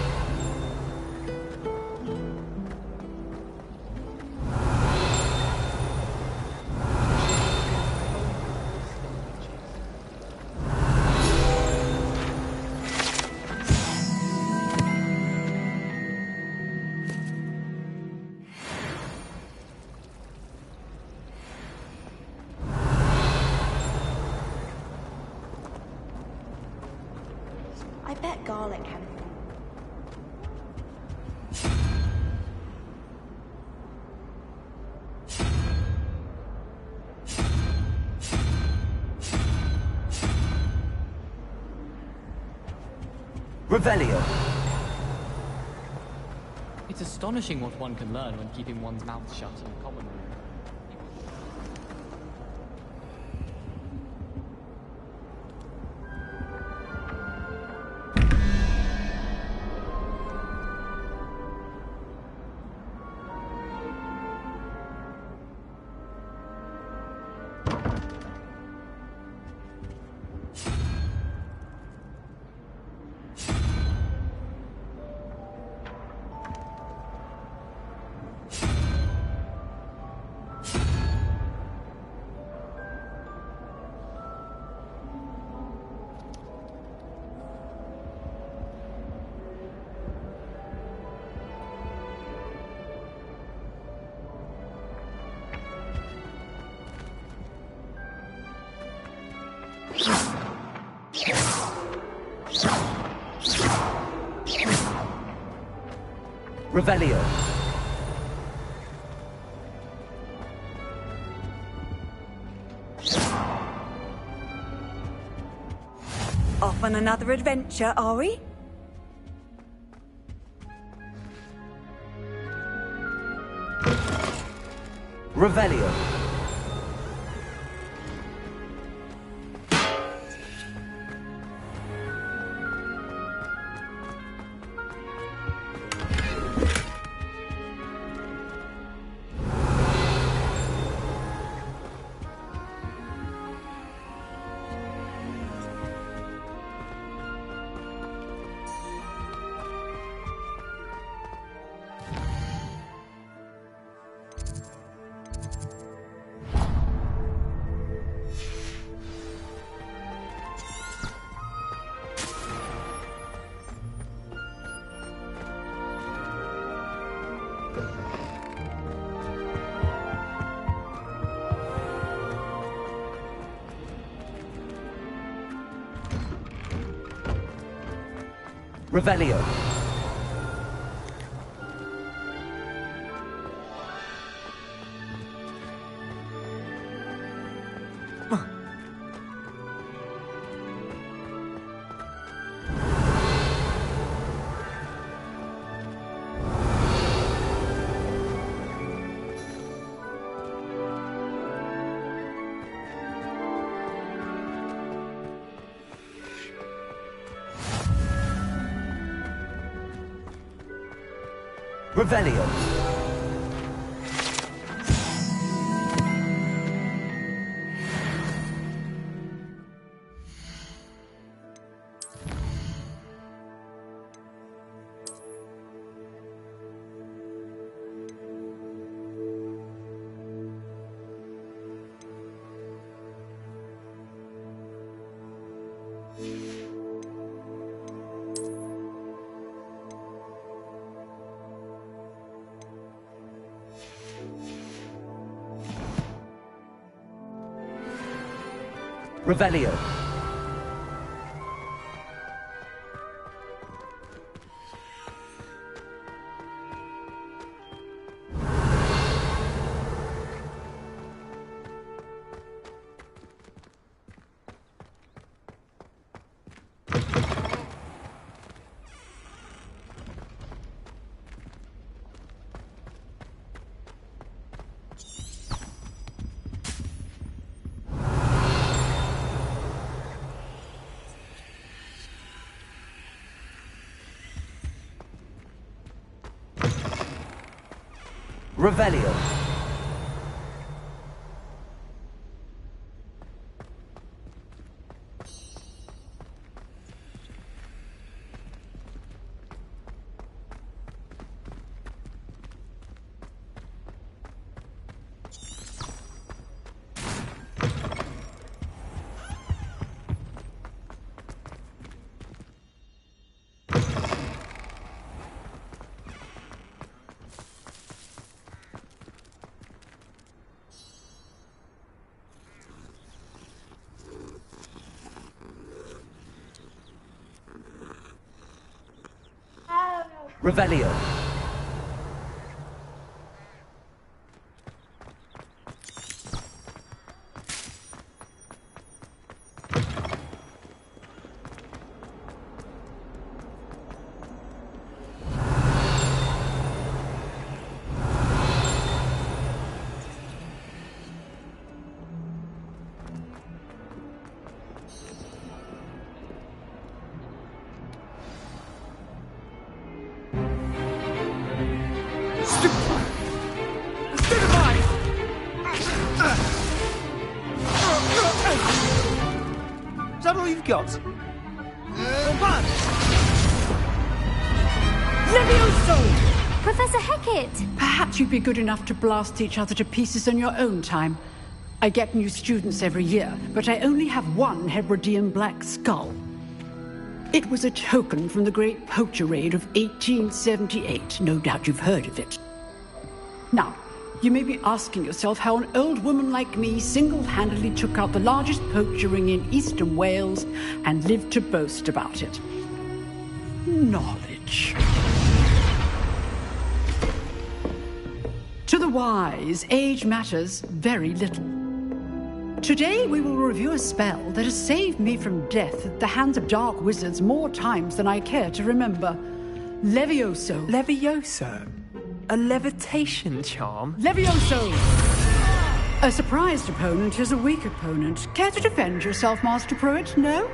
T: I bet garlic had a
A: Revelio.
M: It's astonishing what one can learn when keeping one's mouth shut in a common room.
A: Revelio.
T: Off on another adventure, are we?
A: Revelio. Revelio. Revelio. Revelio. Revelio. Revelio. Is that all you've got?
U: Levioso!
Q: Professor Hecat!
U: Perhaps you'd be good enough to blast each other to pieces in your own time. I get new students every year, but I only have one Hebridean black skull. It was a token from the Great Poacher Raid of 1878. No doubt you've heard of it. Now, you may be asking yourself how an old woman like me single-handedly took out the largest poacher ring in eastern Wales and lived to boast about it. Knowledge. To the wise, age matters very little. Today we will review a spell that has saved me from death at the hands of dark wizards more times than I care to remember. Levioso.
R: Levioso? A levitation charm?
U: Levioso! A surprised opponent is a weak opponent. Care to defend yourself, Master Pruitt? No?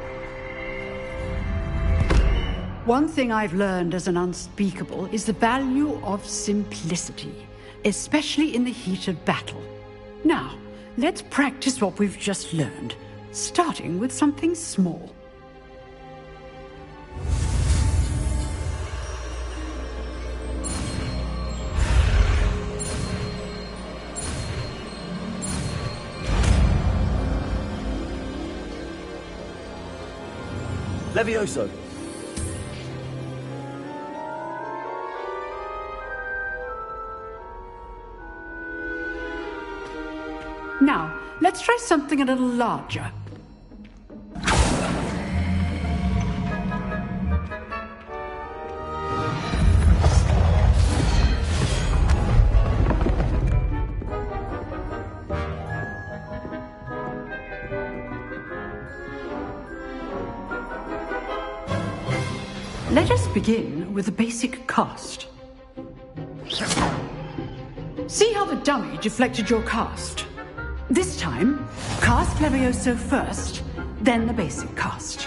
U: One thing I've learned as an unspeakable is the value of simplicity, especially in the heat of battle. Now, let's practice what we've just learned, starting with something small.
A: Levioso.
U: Now, let's try something a little larger. Let us begin with the basic cast. See how the dummy deflected your cast? This time, cast Levioso first, then the basic cast.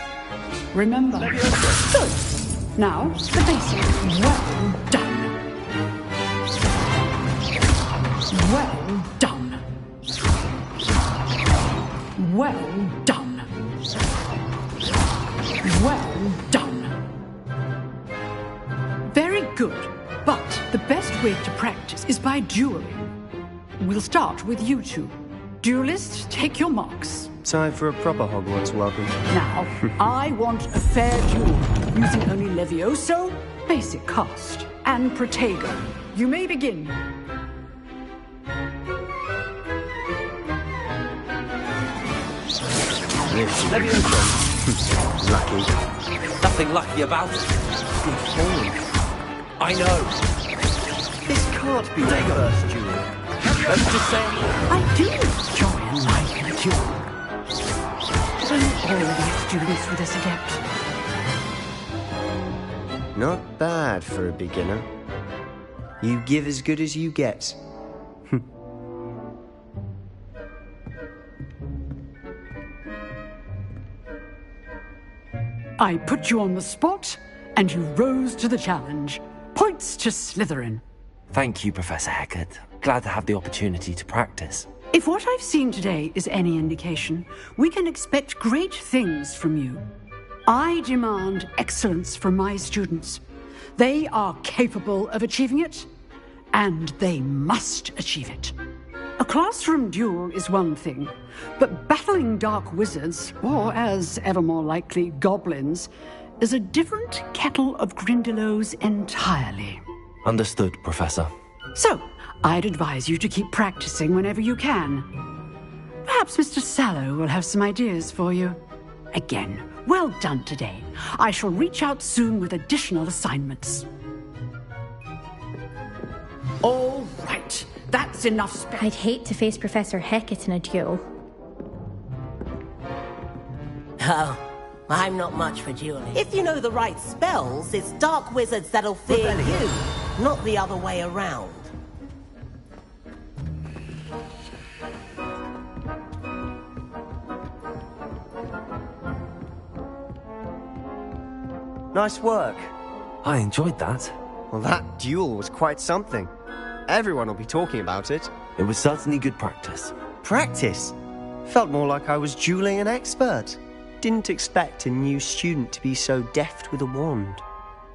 U: Remember. Good. Now, the basic. Well done. Well done. Well done. Well done. Very good, but the best way to practice is by dueling. We'll start with you two. Duelists, take your marks.
O: Time for a proper Hogwarts welcome.
U: Now, I want a fair duel, using only Levioso, basic cast, and Protego. You may begin.
A: Levioso.
O: Lucky.
A: Nothing lucky about it. Good form. I know. This can't be the first duel. Let's just say
U: I do enjoy a lively duel. But I'm not already have to do this with this adept.
O: Not bad for a beginner. You give as good as you get.
U: I put you on the spot, and you rose to the challenge. Points to Slytherin.
A: Thank you, Professor Hecat. Glad to have the opportunity to practice.
U: If what I've seen today is any indication, we can expect great things from you. I demand excellence from my students. They are capable of achieving it, and they must achieve it. A classroom duel is one thing, but battling dark wizards, or as ever more likely, goblins, is a different kettle of Grindylows entirely.
A: Understood, Professor.
U: So, I'd advise you to keep practicing whenever you can. Perhaps Mr. Sallow will have some ideas for you. Again, well done today. I shall reach out soon with additional assignments. All right, that's enough
L: I'd hate to face Professor Hecat in a duel.
B: Oh, I'm not much for dueling. If you know the right spells, it's dark wizards that'll fear you, not the other way around.
O: Nice work.
A: I enjoyed that.
O: Well, that duel was quite something. Everyone will be talking about it.
A: It was certainly good practice.
O: Practice? Felt more like I was dueling an expert. Didn't expect a new student to be so deft with a wand.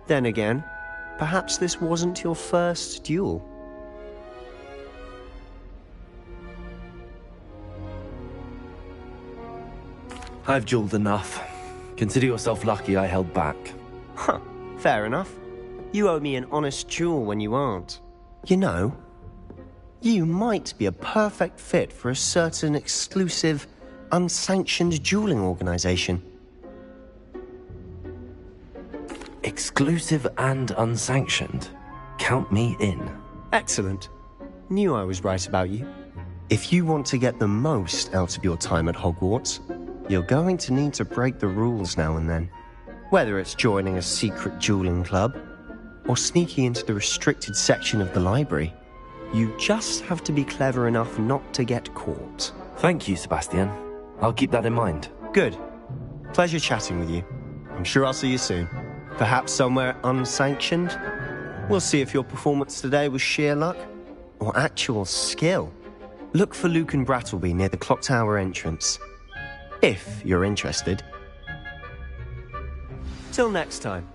O: Then again, perhaps this wasn't your first duel.
A: I've dueled enough. Consider yourself lucky I held back.
O: Huh, fair enough. You owe me an honest duel when you aren't. You know, you might be a perfect fit for a certain exclusive, unsanctioned dueling organization.
A: Exclusive and unsanctioned? Count me in.
O: Excellent. Knew I was right about you. If you want to get the most out of your time at Hogwarts, you're going to need to break the rules now and then. Whether it's joining a secret dueling club, or sneaking into the restricted section of the library, you just have to be clever enough not to get caught.
A: Thank you, Sebastian. I'll keep that in mind.
O: Good. Pleasure chatting with you. I'm sure I'll see you soon. Perhaps somewhere unsanctioned? We'll see if your performance today was sheer luck or actual skill. Look for Luke and Brattleby near the clock tower entrance. If you're interested. Till next time.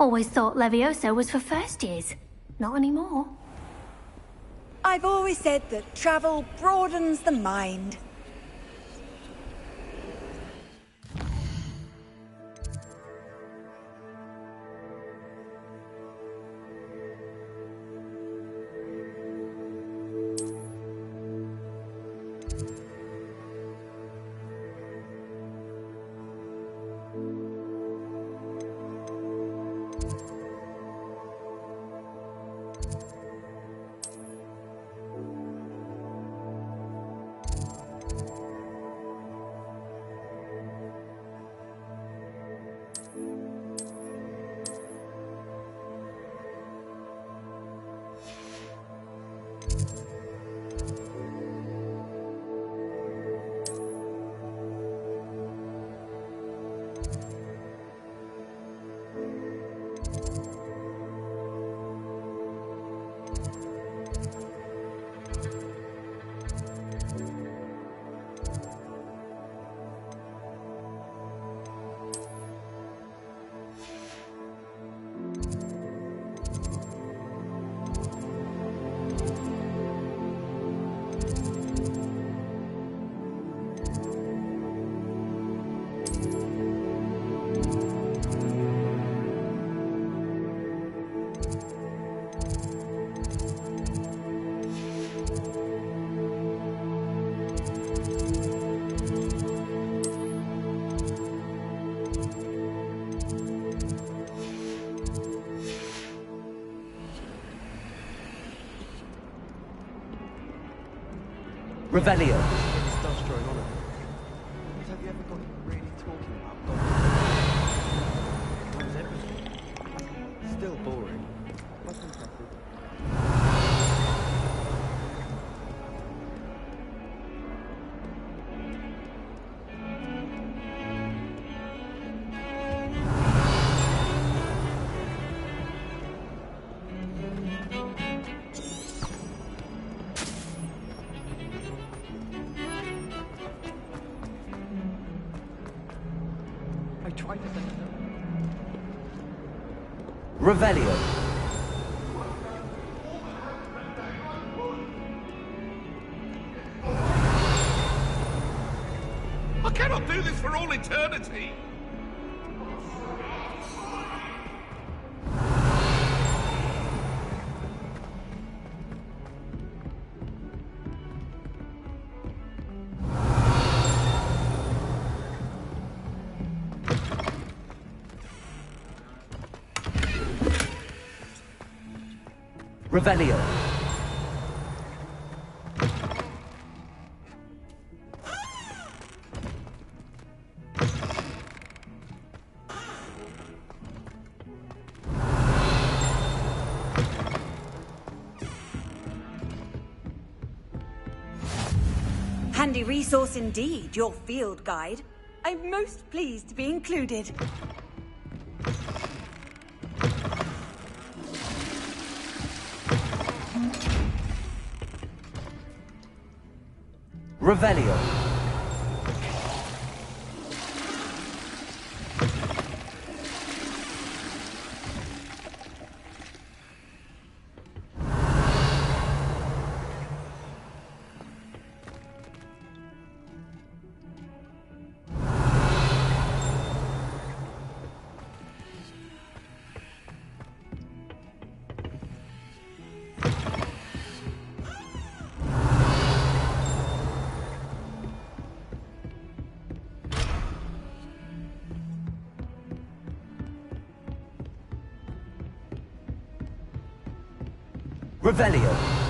P: Always thought Levioso was for first years. Not anymore.
T: I've always said that travel broadens the mind.
A: Revelio.
O: Have you ever got really talking about That was everything. Still boring. What's impressive? I tried to send it.
A: Revelio.
D: I cannot do this for all eternity!
A: Revelio.
T: Handy resource indeed, your field guide. I'm most pleased to be included.
A: Revelio. Revelio.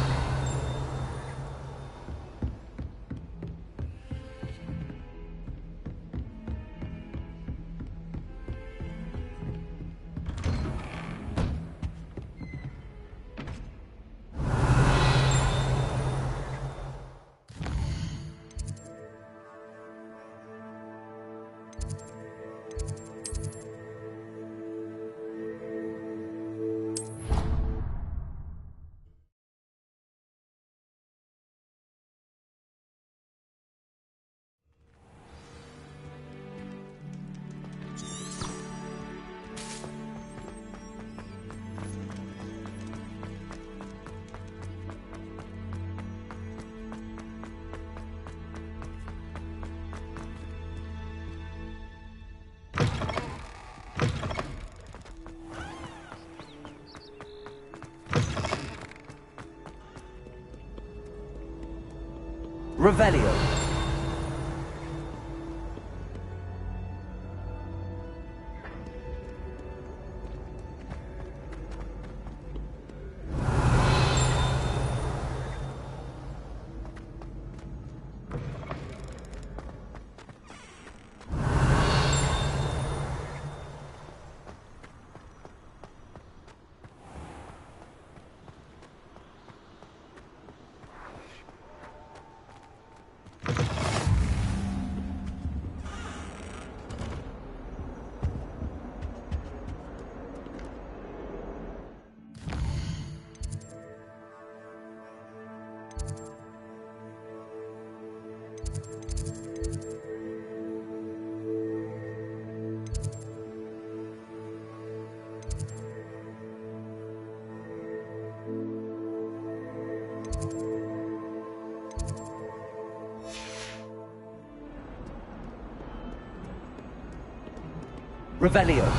A: Revelio. Revelio.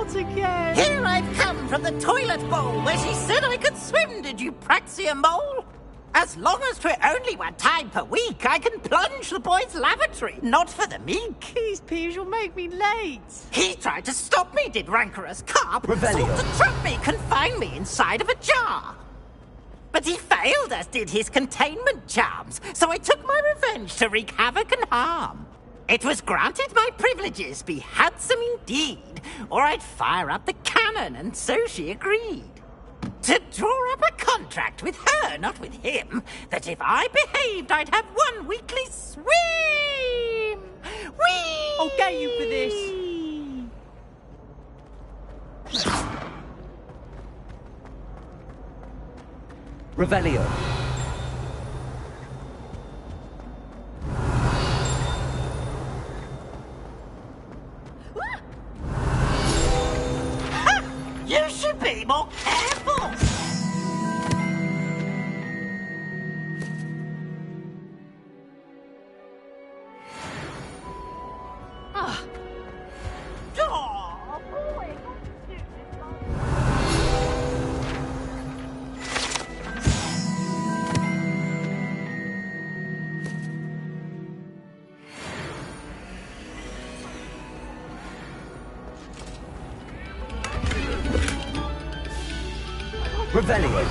B: Again. Here I've come from the toilet bowl where she said I could swim, did you praxia mole? As long as 'twere only one time per week, I can plunge the boy's lavatory, not for the meek.
F: Please, Peeves, you'll make me late.
B: He tried to stop me, did rancorous carp.
A: Revelio.
B: Sought to trap me, confine me inside of a jar. But he failed, as did his containment charms, so I took my revenge to wreak havoc and harm. It was granted my privileges be handsome indeed, or I'd fire up the cannon, and so she agreed. To draw up a contract with her, not with him, that if I behaved, I'd have one weekly swim! Whee!
F: I'll get you for this.
A: Revelio.
B: You should be more careful!
F: Ah.
B: Oh, boy.
A: Revelio.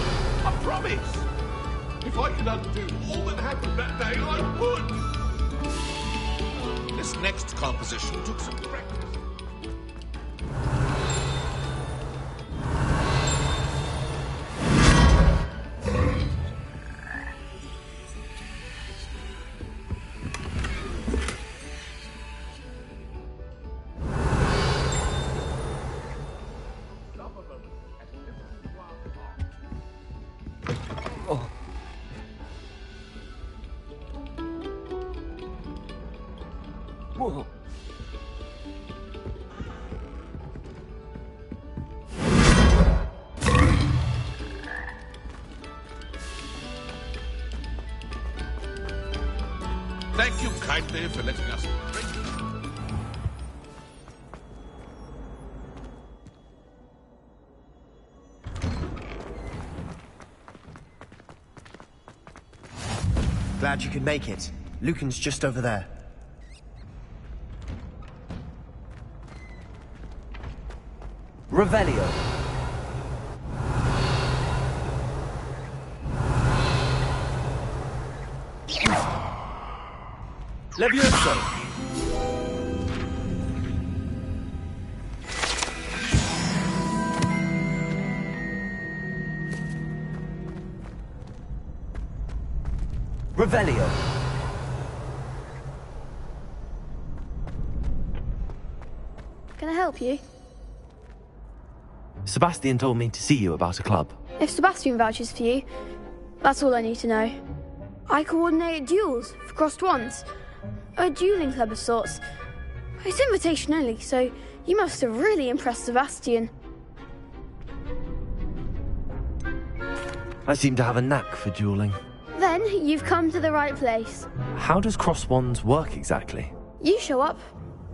D: I promise! If I could undo all that happened that day, I would! This next composition took some practice.
A: Whoa.
D: Thank you kindly for letting us drink.
O: Glad you could make it. Lucan's just over there.
A: Revelio. Levioso. Revelio.
Q: Can I help you?
A: Sebastian told me to see you about a club.
Q: If Sebastian vouches for you, that's all I need to know. I coordinate duels for crossed wands. A dueling club of sorts. It's invitation only, so you must have really impressed Sebastian.
A: I seem to have a knack for dueling.
Q: Then you've come to the right place.
A: How does cross wands work exactly?
Q: You show up,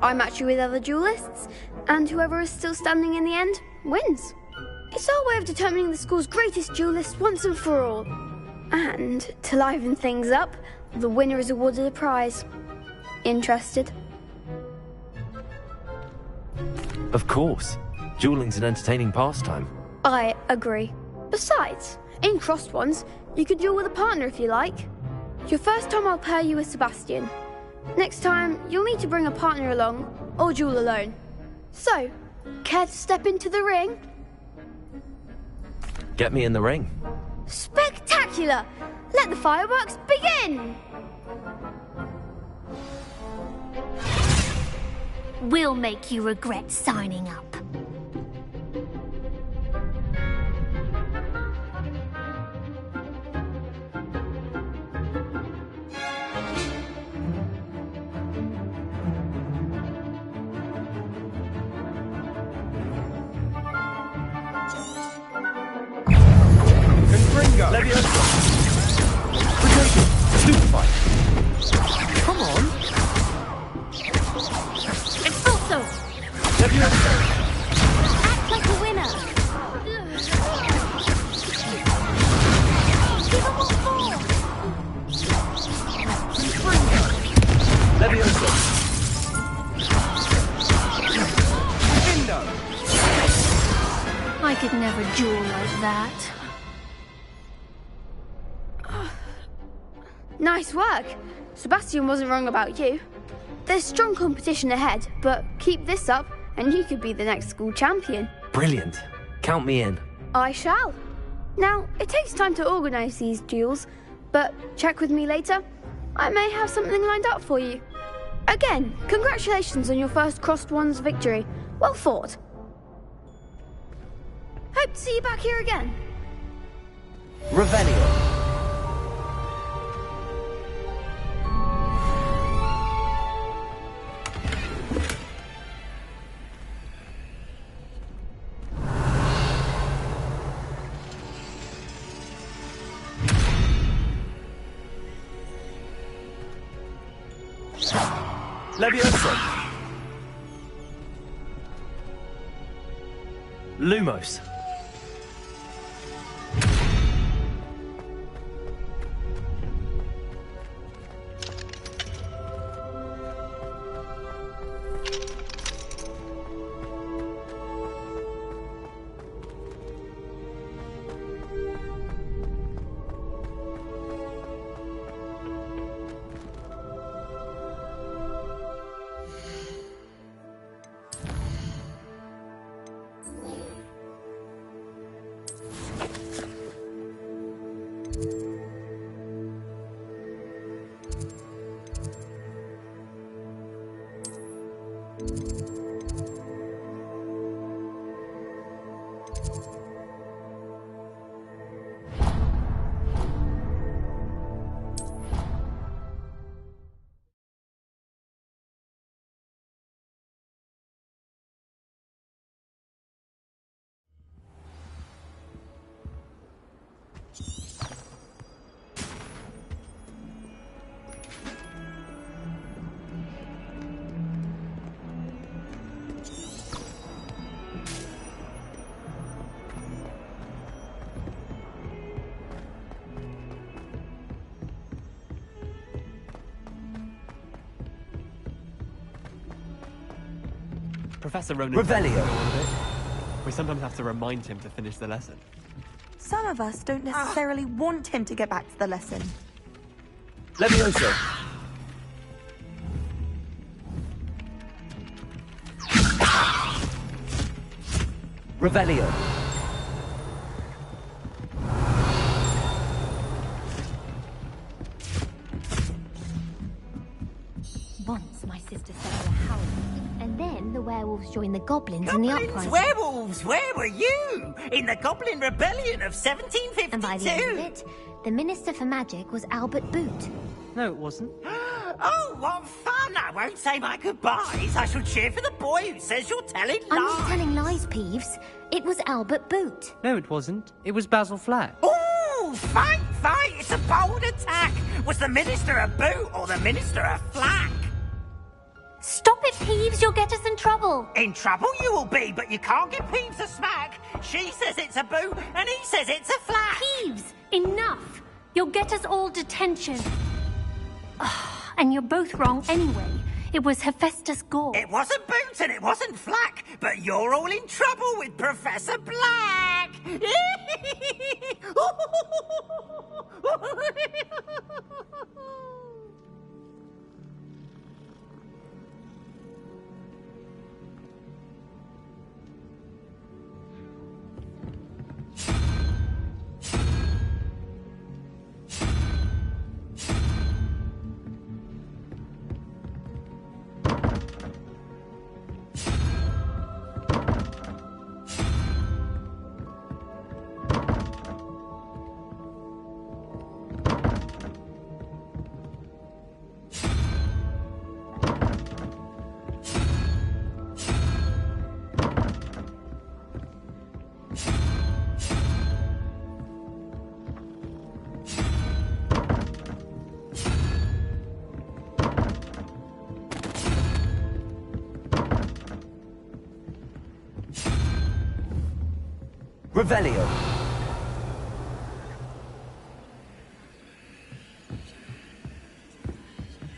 Q: I match you with other duelists, and whoever is still standing in the end wins. It's our way of determining the school's greatest duelist once and for all. And to liven things up, the winner is awarded a prize. Interested?
A: Of course. Dueling's an entertaining pastime.
Q: I agree. Besides, in crossed ones, you could duel with a partner if you like. Your first time I'll pair you with Sebastian. Next time, you'll need to bring a partner along, or duel alone. So, care to step into the ring?
A: Get me in the ring.
Q: Spectacular! Let the fireworks begin!
E: We'll make you regret signing up.
A: Leviosa! Protected! Stupefy! Come on!
E: Expulso!
A: Leviosa!
E: Act like a winner! Give them all four!
A: Leviosa!
E: Window! I could never duel like that.
Q: Nice work! Sebastian wasn't wrong about you. There's strong competition ahead, but keep this up and you could be the next school champion.
A: Brilliant. Count me in.
Q: I shall. Now, it takes time to organise these duels, but check with me later. I may have something lined up for you. Again, congratulations on your first crossed wands victory. Well fought. Hope to see you back here again.
A: Revelio. Leviosa! Lumos!
M: Professor Ronan...
A: Revelio!
M: We sometimes have to remind him to finish the lesson.
S: Some of us don't necessarily want him to get back to the lesson.
A: Leviosa! Revelio!
E: Once my sister said you're Howard, and then the werewolves joined the goblins in the
B: Goblins,
E: uprising.
B: werewolves, where were you? In the Goblin Rebellion of 1752?
E: And by the end of it, the Minister for Magic was Albert Boot.
N: No, it wasn't.
B: Oh, what fun! I won't say my goodbyes. I shall cheer for the boy who says you're telling lies.
E: I'm not telling lies, Peeves. It was Albert Boot.
N: No, it wasn't. It was Basil Flack.
B: Ooh, fight, fight! It's a bold attack. Was the Minister a boot or the Minister a flack?
E: Stop it, Peeves. You'll get us in trouble.
B: In trouble you will be, but you can't give Peeves a smack. She says it's a boot, and he says it's a flack.
E: Peeves, enough. You'll get us all detention. And you're both wrong anyway. It was Hephaestus Gore.
B: It wasn't boot and it wasn't flack, but you're all in trouble with Professor Black.
A: Revelio.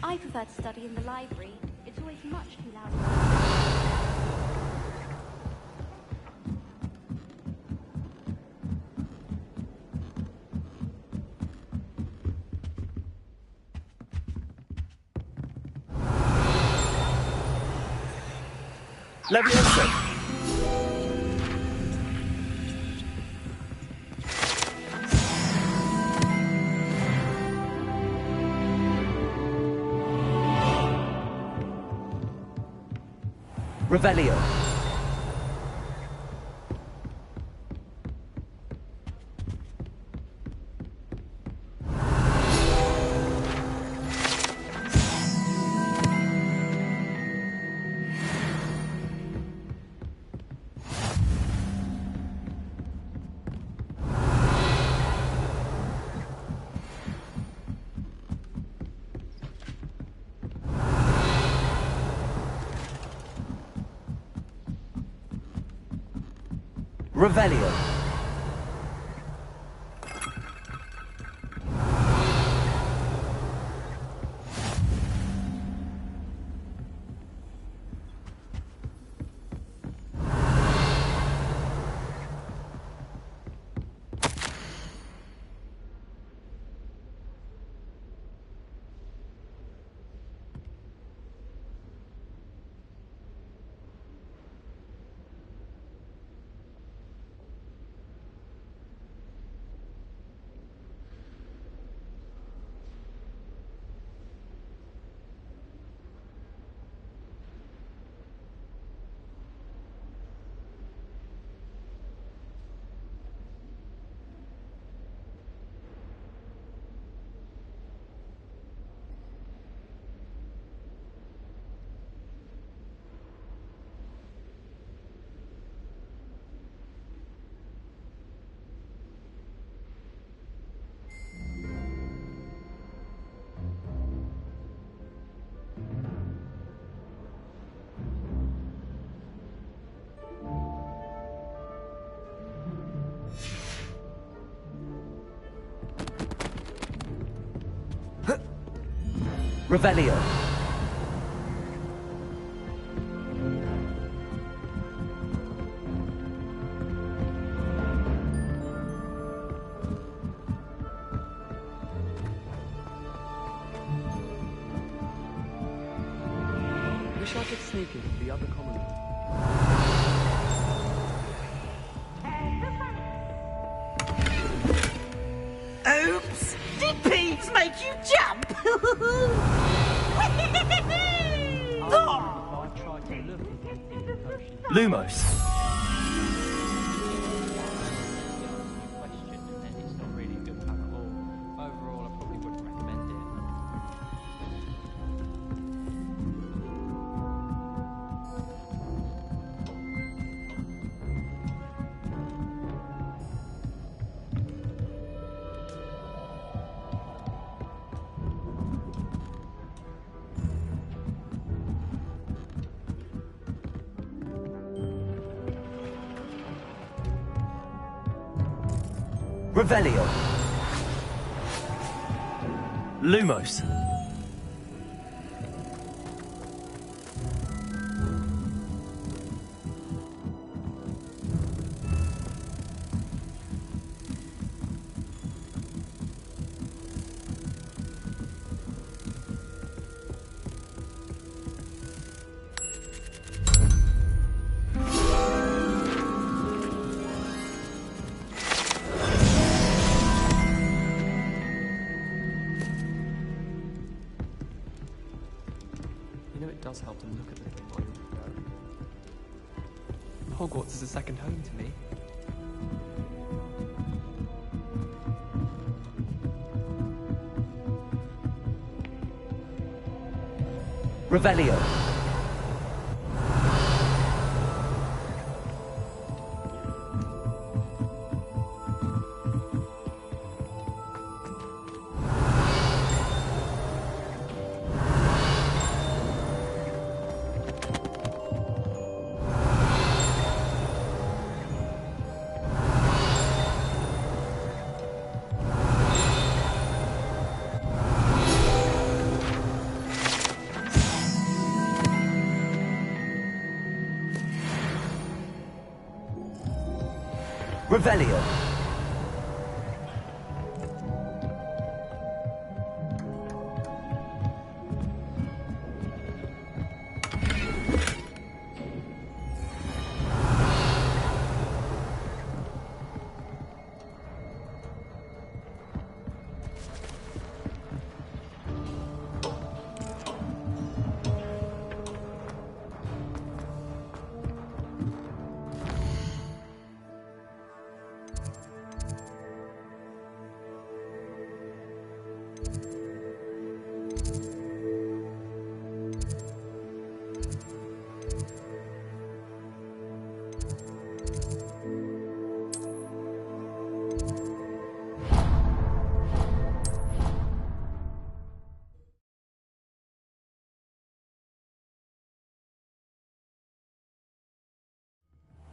P: I prefer to study in the library. It's always much too loud.
A: Leviosa. Revelio. Revelio. Revelio.
R: Wish I could sneak into the other common room.
B: Oops! Did Peeves make you jump?
R: I tried to
A: Lumos. Revelio. Lumos.
M: You know, it does help to look at the thing while you're preparing. Hogwarts is a second home to me.
A: Revelio. Revelio.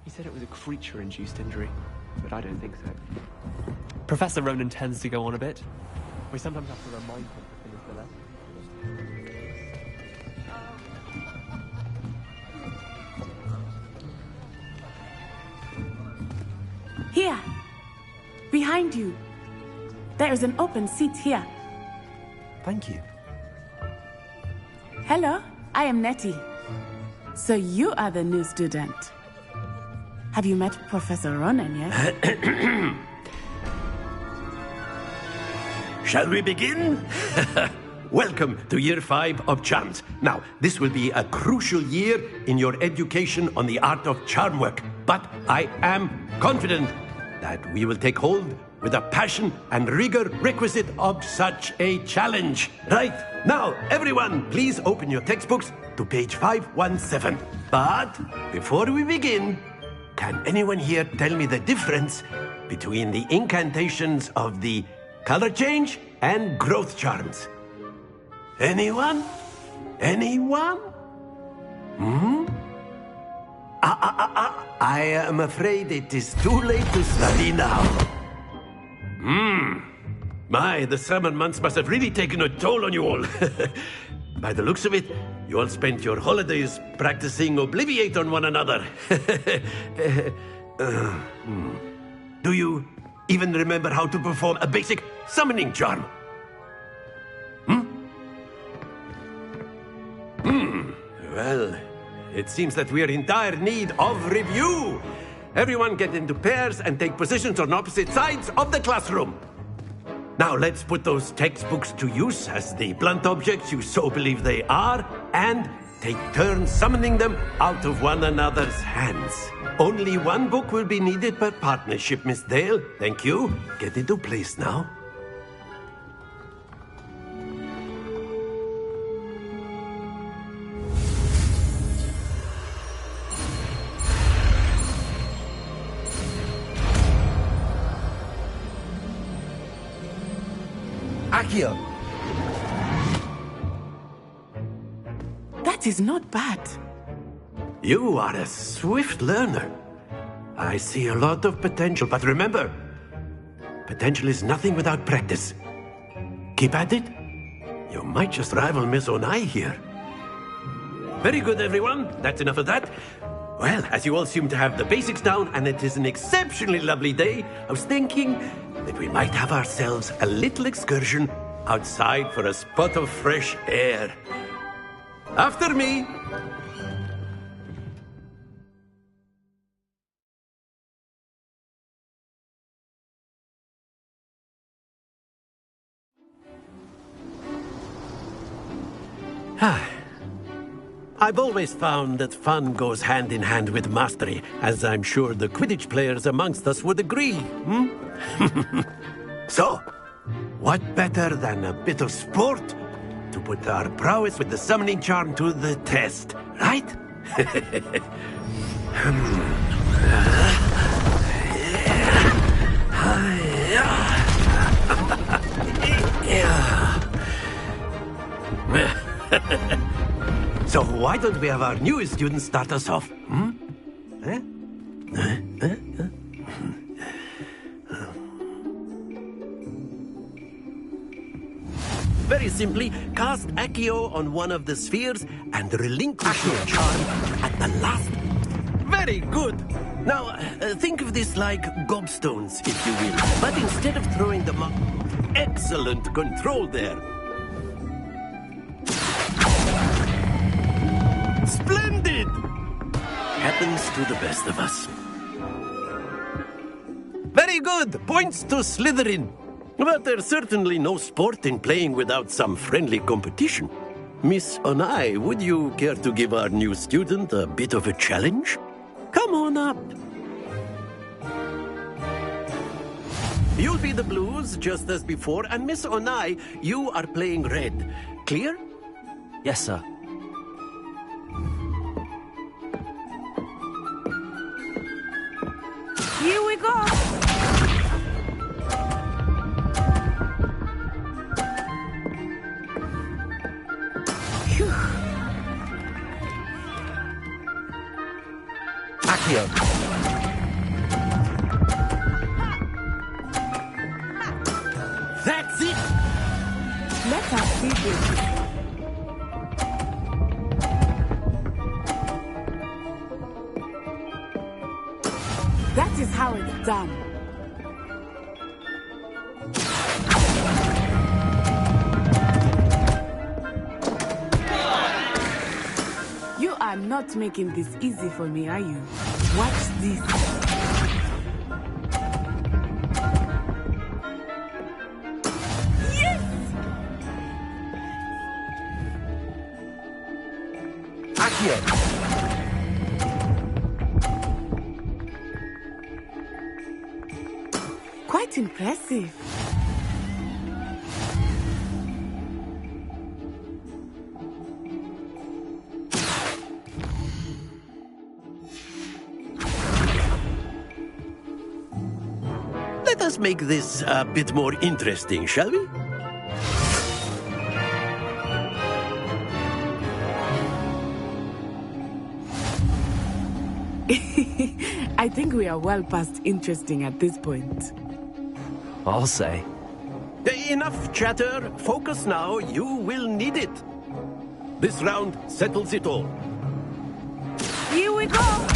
M: He said it was a creature-induced injury, but I don't think so. Professor Ronan tends to go on a bit. We sometimes have to remind him to finish the lesson.
G: Here! Behind you! There is an open seat here.
A: Thank you.
G: Hello, I am Nettie. So you are the new student. Have you met Professor Ronan yet?
V: Shall we begin? Welcome to Year 5 of Charms. Now, this will be a crucial year in your education on the art of charm work, but I am confident that we will take hold with the passion and rigor requisite of such a challenge. Right, now, everyone, please open your textbooks to page 517. But before we begin, can anyone here tell me the difference between the incantations of the color change and growth charms? Anyone? Anyone? I am afraid it is too late to study now. My, the summer months must have really taken a toll on you all. By the looks of it, you all spent your holidays practicing Obliviate on one another. Do you even remember how to perform a basic summoning charm? Well, it seems that we are in dire need of review. Everyone get into pairs and take positions on opposite sides of the classroom. Now let's put those textbooks to use as the blunt objects you so believe they are, and take turns summoning them out of one another's hands. Only one book will be needed per partnership, Miss Dale. Thank you. Get into place now.
C: Accio!
G: That is not bad.
V: You are a swift learner. I see a lot of potential, but remember, potential is nothing without practice. Keep at it. You might just rival Miss Onai here. Very good, everyone. That's enough of that. Well, as you all seem to have the basics down, and it is an exceptionally lovely day, I was thinking that we might have ourselves a little excursion outside for a spot of fresh air. After me! I've always found that fun goes hand in hand with mastery, as I'm sure the Quidditch players amongst us would agree. So, what better than a bit of sport to put our prowess with the summoning charm to the test, right? So why don't we have our newest student start us off? Very simply, cast Accio on one of the spheres and relinquish your charm at the last. Very good! Now, think of this like gobstones, if you will. But instead of throwing them up... Excellent control there! Splendid! Happens to the best of us. Very good! Points to Slytherin. But there's certainly no sport in playing without some friendly competition. Miss Onai, would you care to give our new student a bit of a challenge? Come on up. You'll be the blues, just as before, and Miss Onai, you are playing red. Clear?
A: Yes, sir.
S: Here we go!
C: Accio!
V: That's it!
G: Let us see this. That is how it's done. You are not making this easy for me, are you? Watch this.
S: Yes!
C: Accio!
G: Quite impressive.
V: Let us make this a bit more interesting, shall we?
G: I think we are well past interesting at this point.
A: I'll say.
V: Enough chatter. Focus now. You will need it. This round settles it all.
S: Here we go!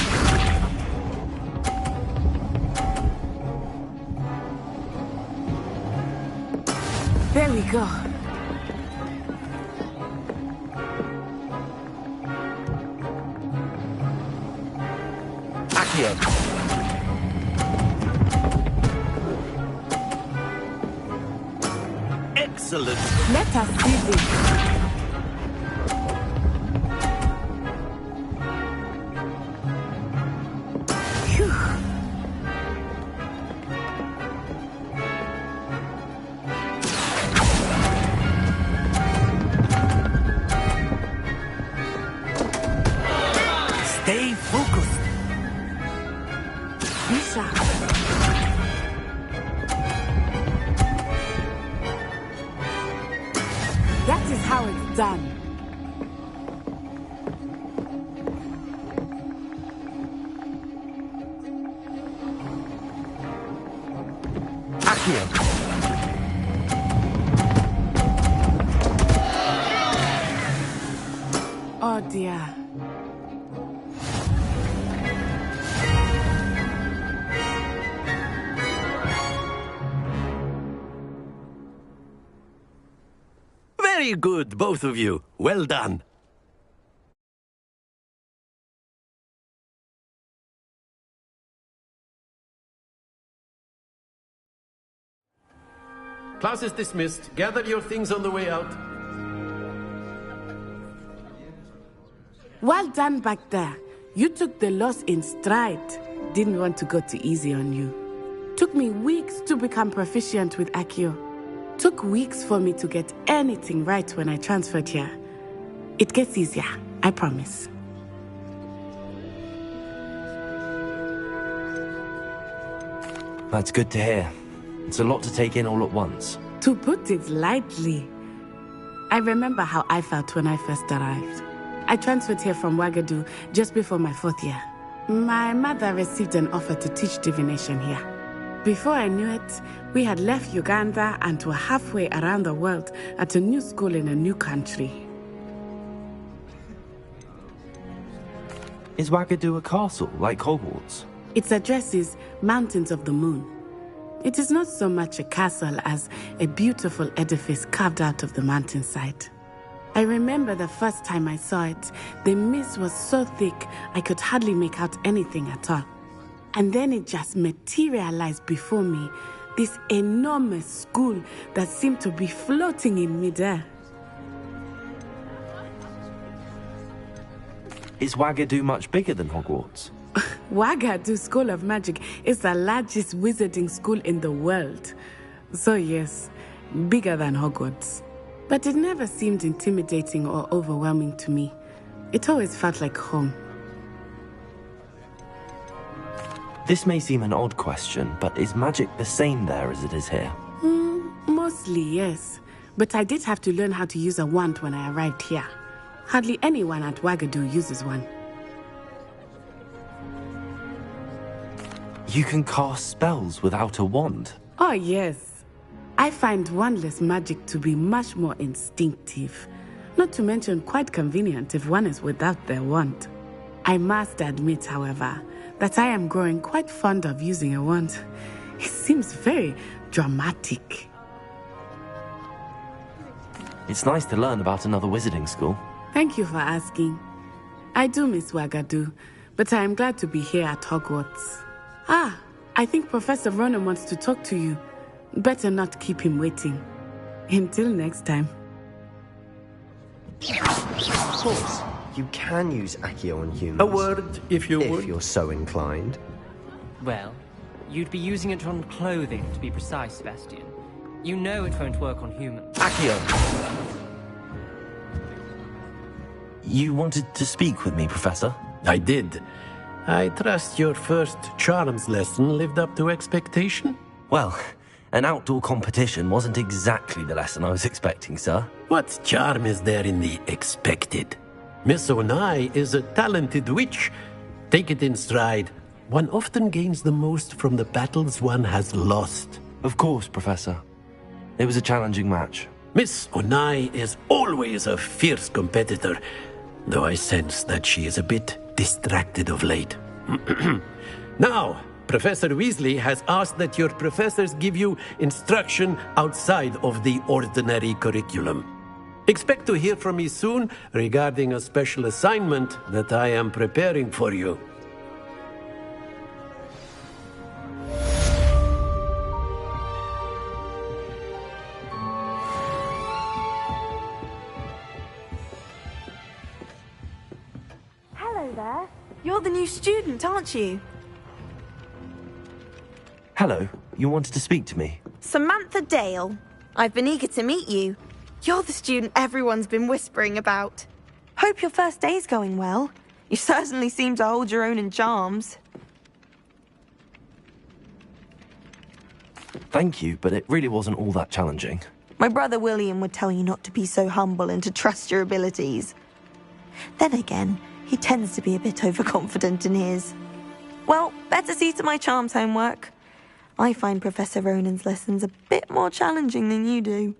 G: There we go.
C: Accio!
V: Excellent.
G: Let us see this. pressure. That is how it's done.
A: Accio!
G: Oh dear.
V: Very good, both of you. Well done. Class is dismissed. Gather your things on the way out.
G: Well done back there. You took the loss in stride. Didn't want to go too easy on you. Took me weeks to become proficient with Accio. Took weeks for me to get anything right when I transferred here. It gets easier, I promise.
A: That's good to hear. It's a lot to take in all at once.
G: To put it lightly, I remember how I felt when I first arrived. I transferred here from Wagadu just before my 4th year. My mother received an offer to teach divination here. Before I knew it, we had left Uganda and were halfway around the world at a new school in a new country.
A: Is Wagadu a castle, like Hogwarts?
G: Its address is Mountains of the Moon. It is not so much a castle as a beautiful edifice carved out of the mountainside. I remember the first time I saw it, the mist was so thick I could hardly make out anything at all. And then it just materialized before me, this enormous school that seemed to be floating in midair.
A: Is Wagadu much bigger than Hogwarts?
G: Wagadu School of Magic is the largest wizarding school in the world. So yes, bigger than Hogwarts. But it never seemed intimidating or overwhelming to me. It always felt like home.
A: This may seem an odd question, but is magic the same there as it is here?
G: Mostly, yes. But I did have to learn how to use a wand when I arrived here. Hardly anyone at Wagadu uses one.
A: You can cast spells without a wand?
G: Oh, yes. I find wandless magic to be much more instinctive. Not to mention quite convenient if one is without their wand. I must admit, however, that I am growing quite fond of using a wand. It seems very dramatic.
A: It's nice to learn about another wizarding school.
G: Thank you for asking. I do miss Wagadu, but I am glad to be here at Hogwarts. Ah, I think Professor Ronan wants to talk to you. Better not keep him waiting. Until next time.
O: Of course, you can use Accio on humans.
V: A word, if you would.
O: If you're so inclined.
N: Well, you'd be using it on clothing, to be precise, Sebastian. You know it won't work on humans.
A: Accio! You wanted to speak with me, Professor?
V: I did. I trust your first charms lesson lived up to expectation?
A: Well, an outdoor competition wasn't exactly the lesson I was expecting, sir.
V: What charm is there in the expected? Miss Onai is a talented witch. Take it in stride. One often gains the most from the battles one has lost.
A: Of course, Professor. It was a challenging match.
V: Miss Onai is always a fierce competitor, though I sense that she is a bit distracted of late. Now, Professor Weasley has asked that your professors give you instruction outside of the ordinary curriculum. Expect to hear from me soon regarding a special assignment that I am preparing for you.
S: Hello there. You're the new student, aren't you?
A: Hello, you wanted to speak to me?
S: Samantha Dale. I've been eager to meet you. You're the student everyone's been whispering about. Hope your first day's going well. You certainly seem to hold your own in charms.
A: Thank you, but it really wasn't all that challenging.
S: My brother William would tell you not to be so humble and to trust your abilities. Then again, he tends to be a bit overconfident in his. Well, better see to my charms homework. I find Professor Ronan's lessons a bit more challenging than you do.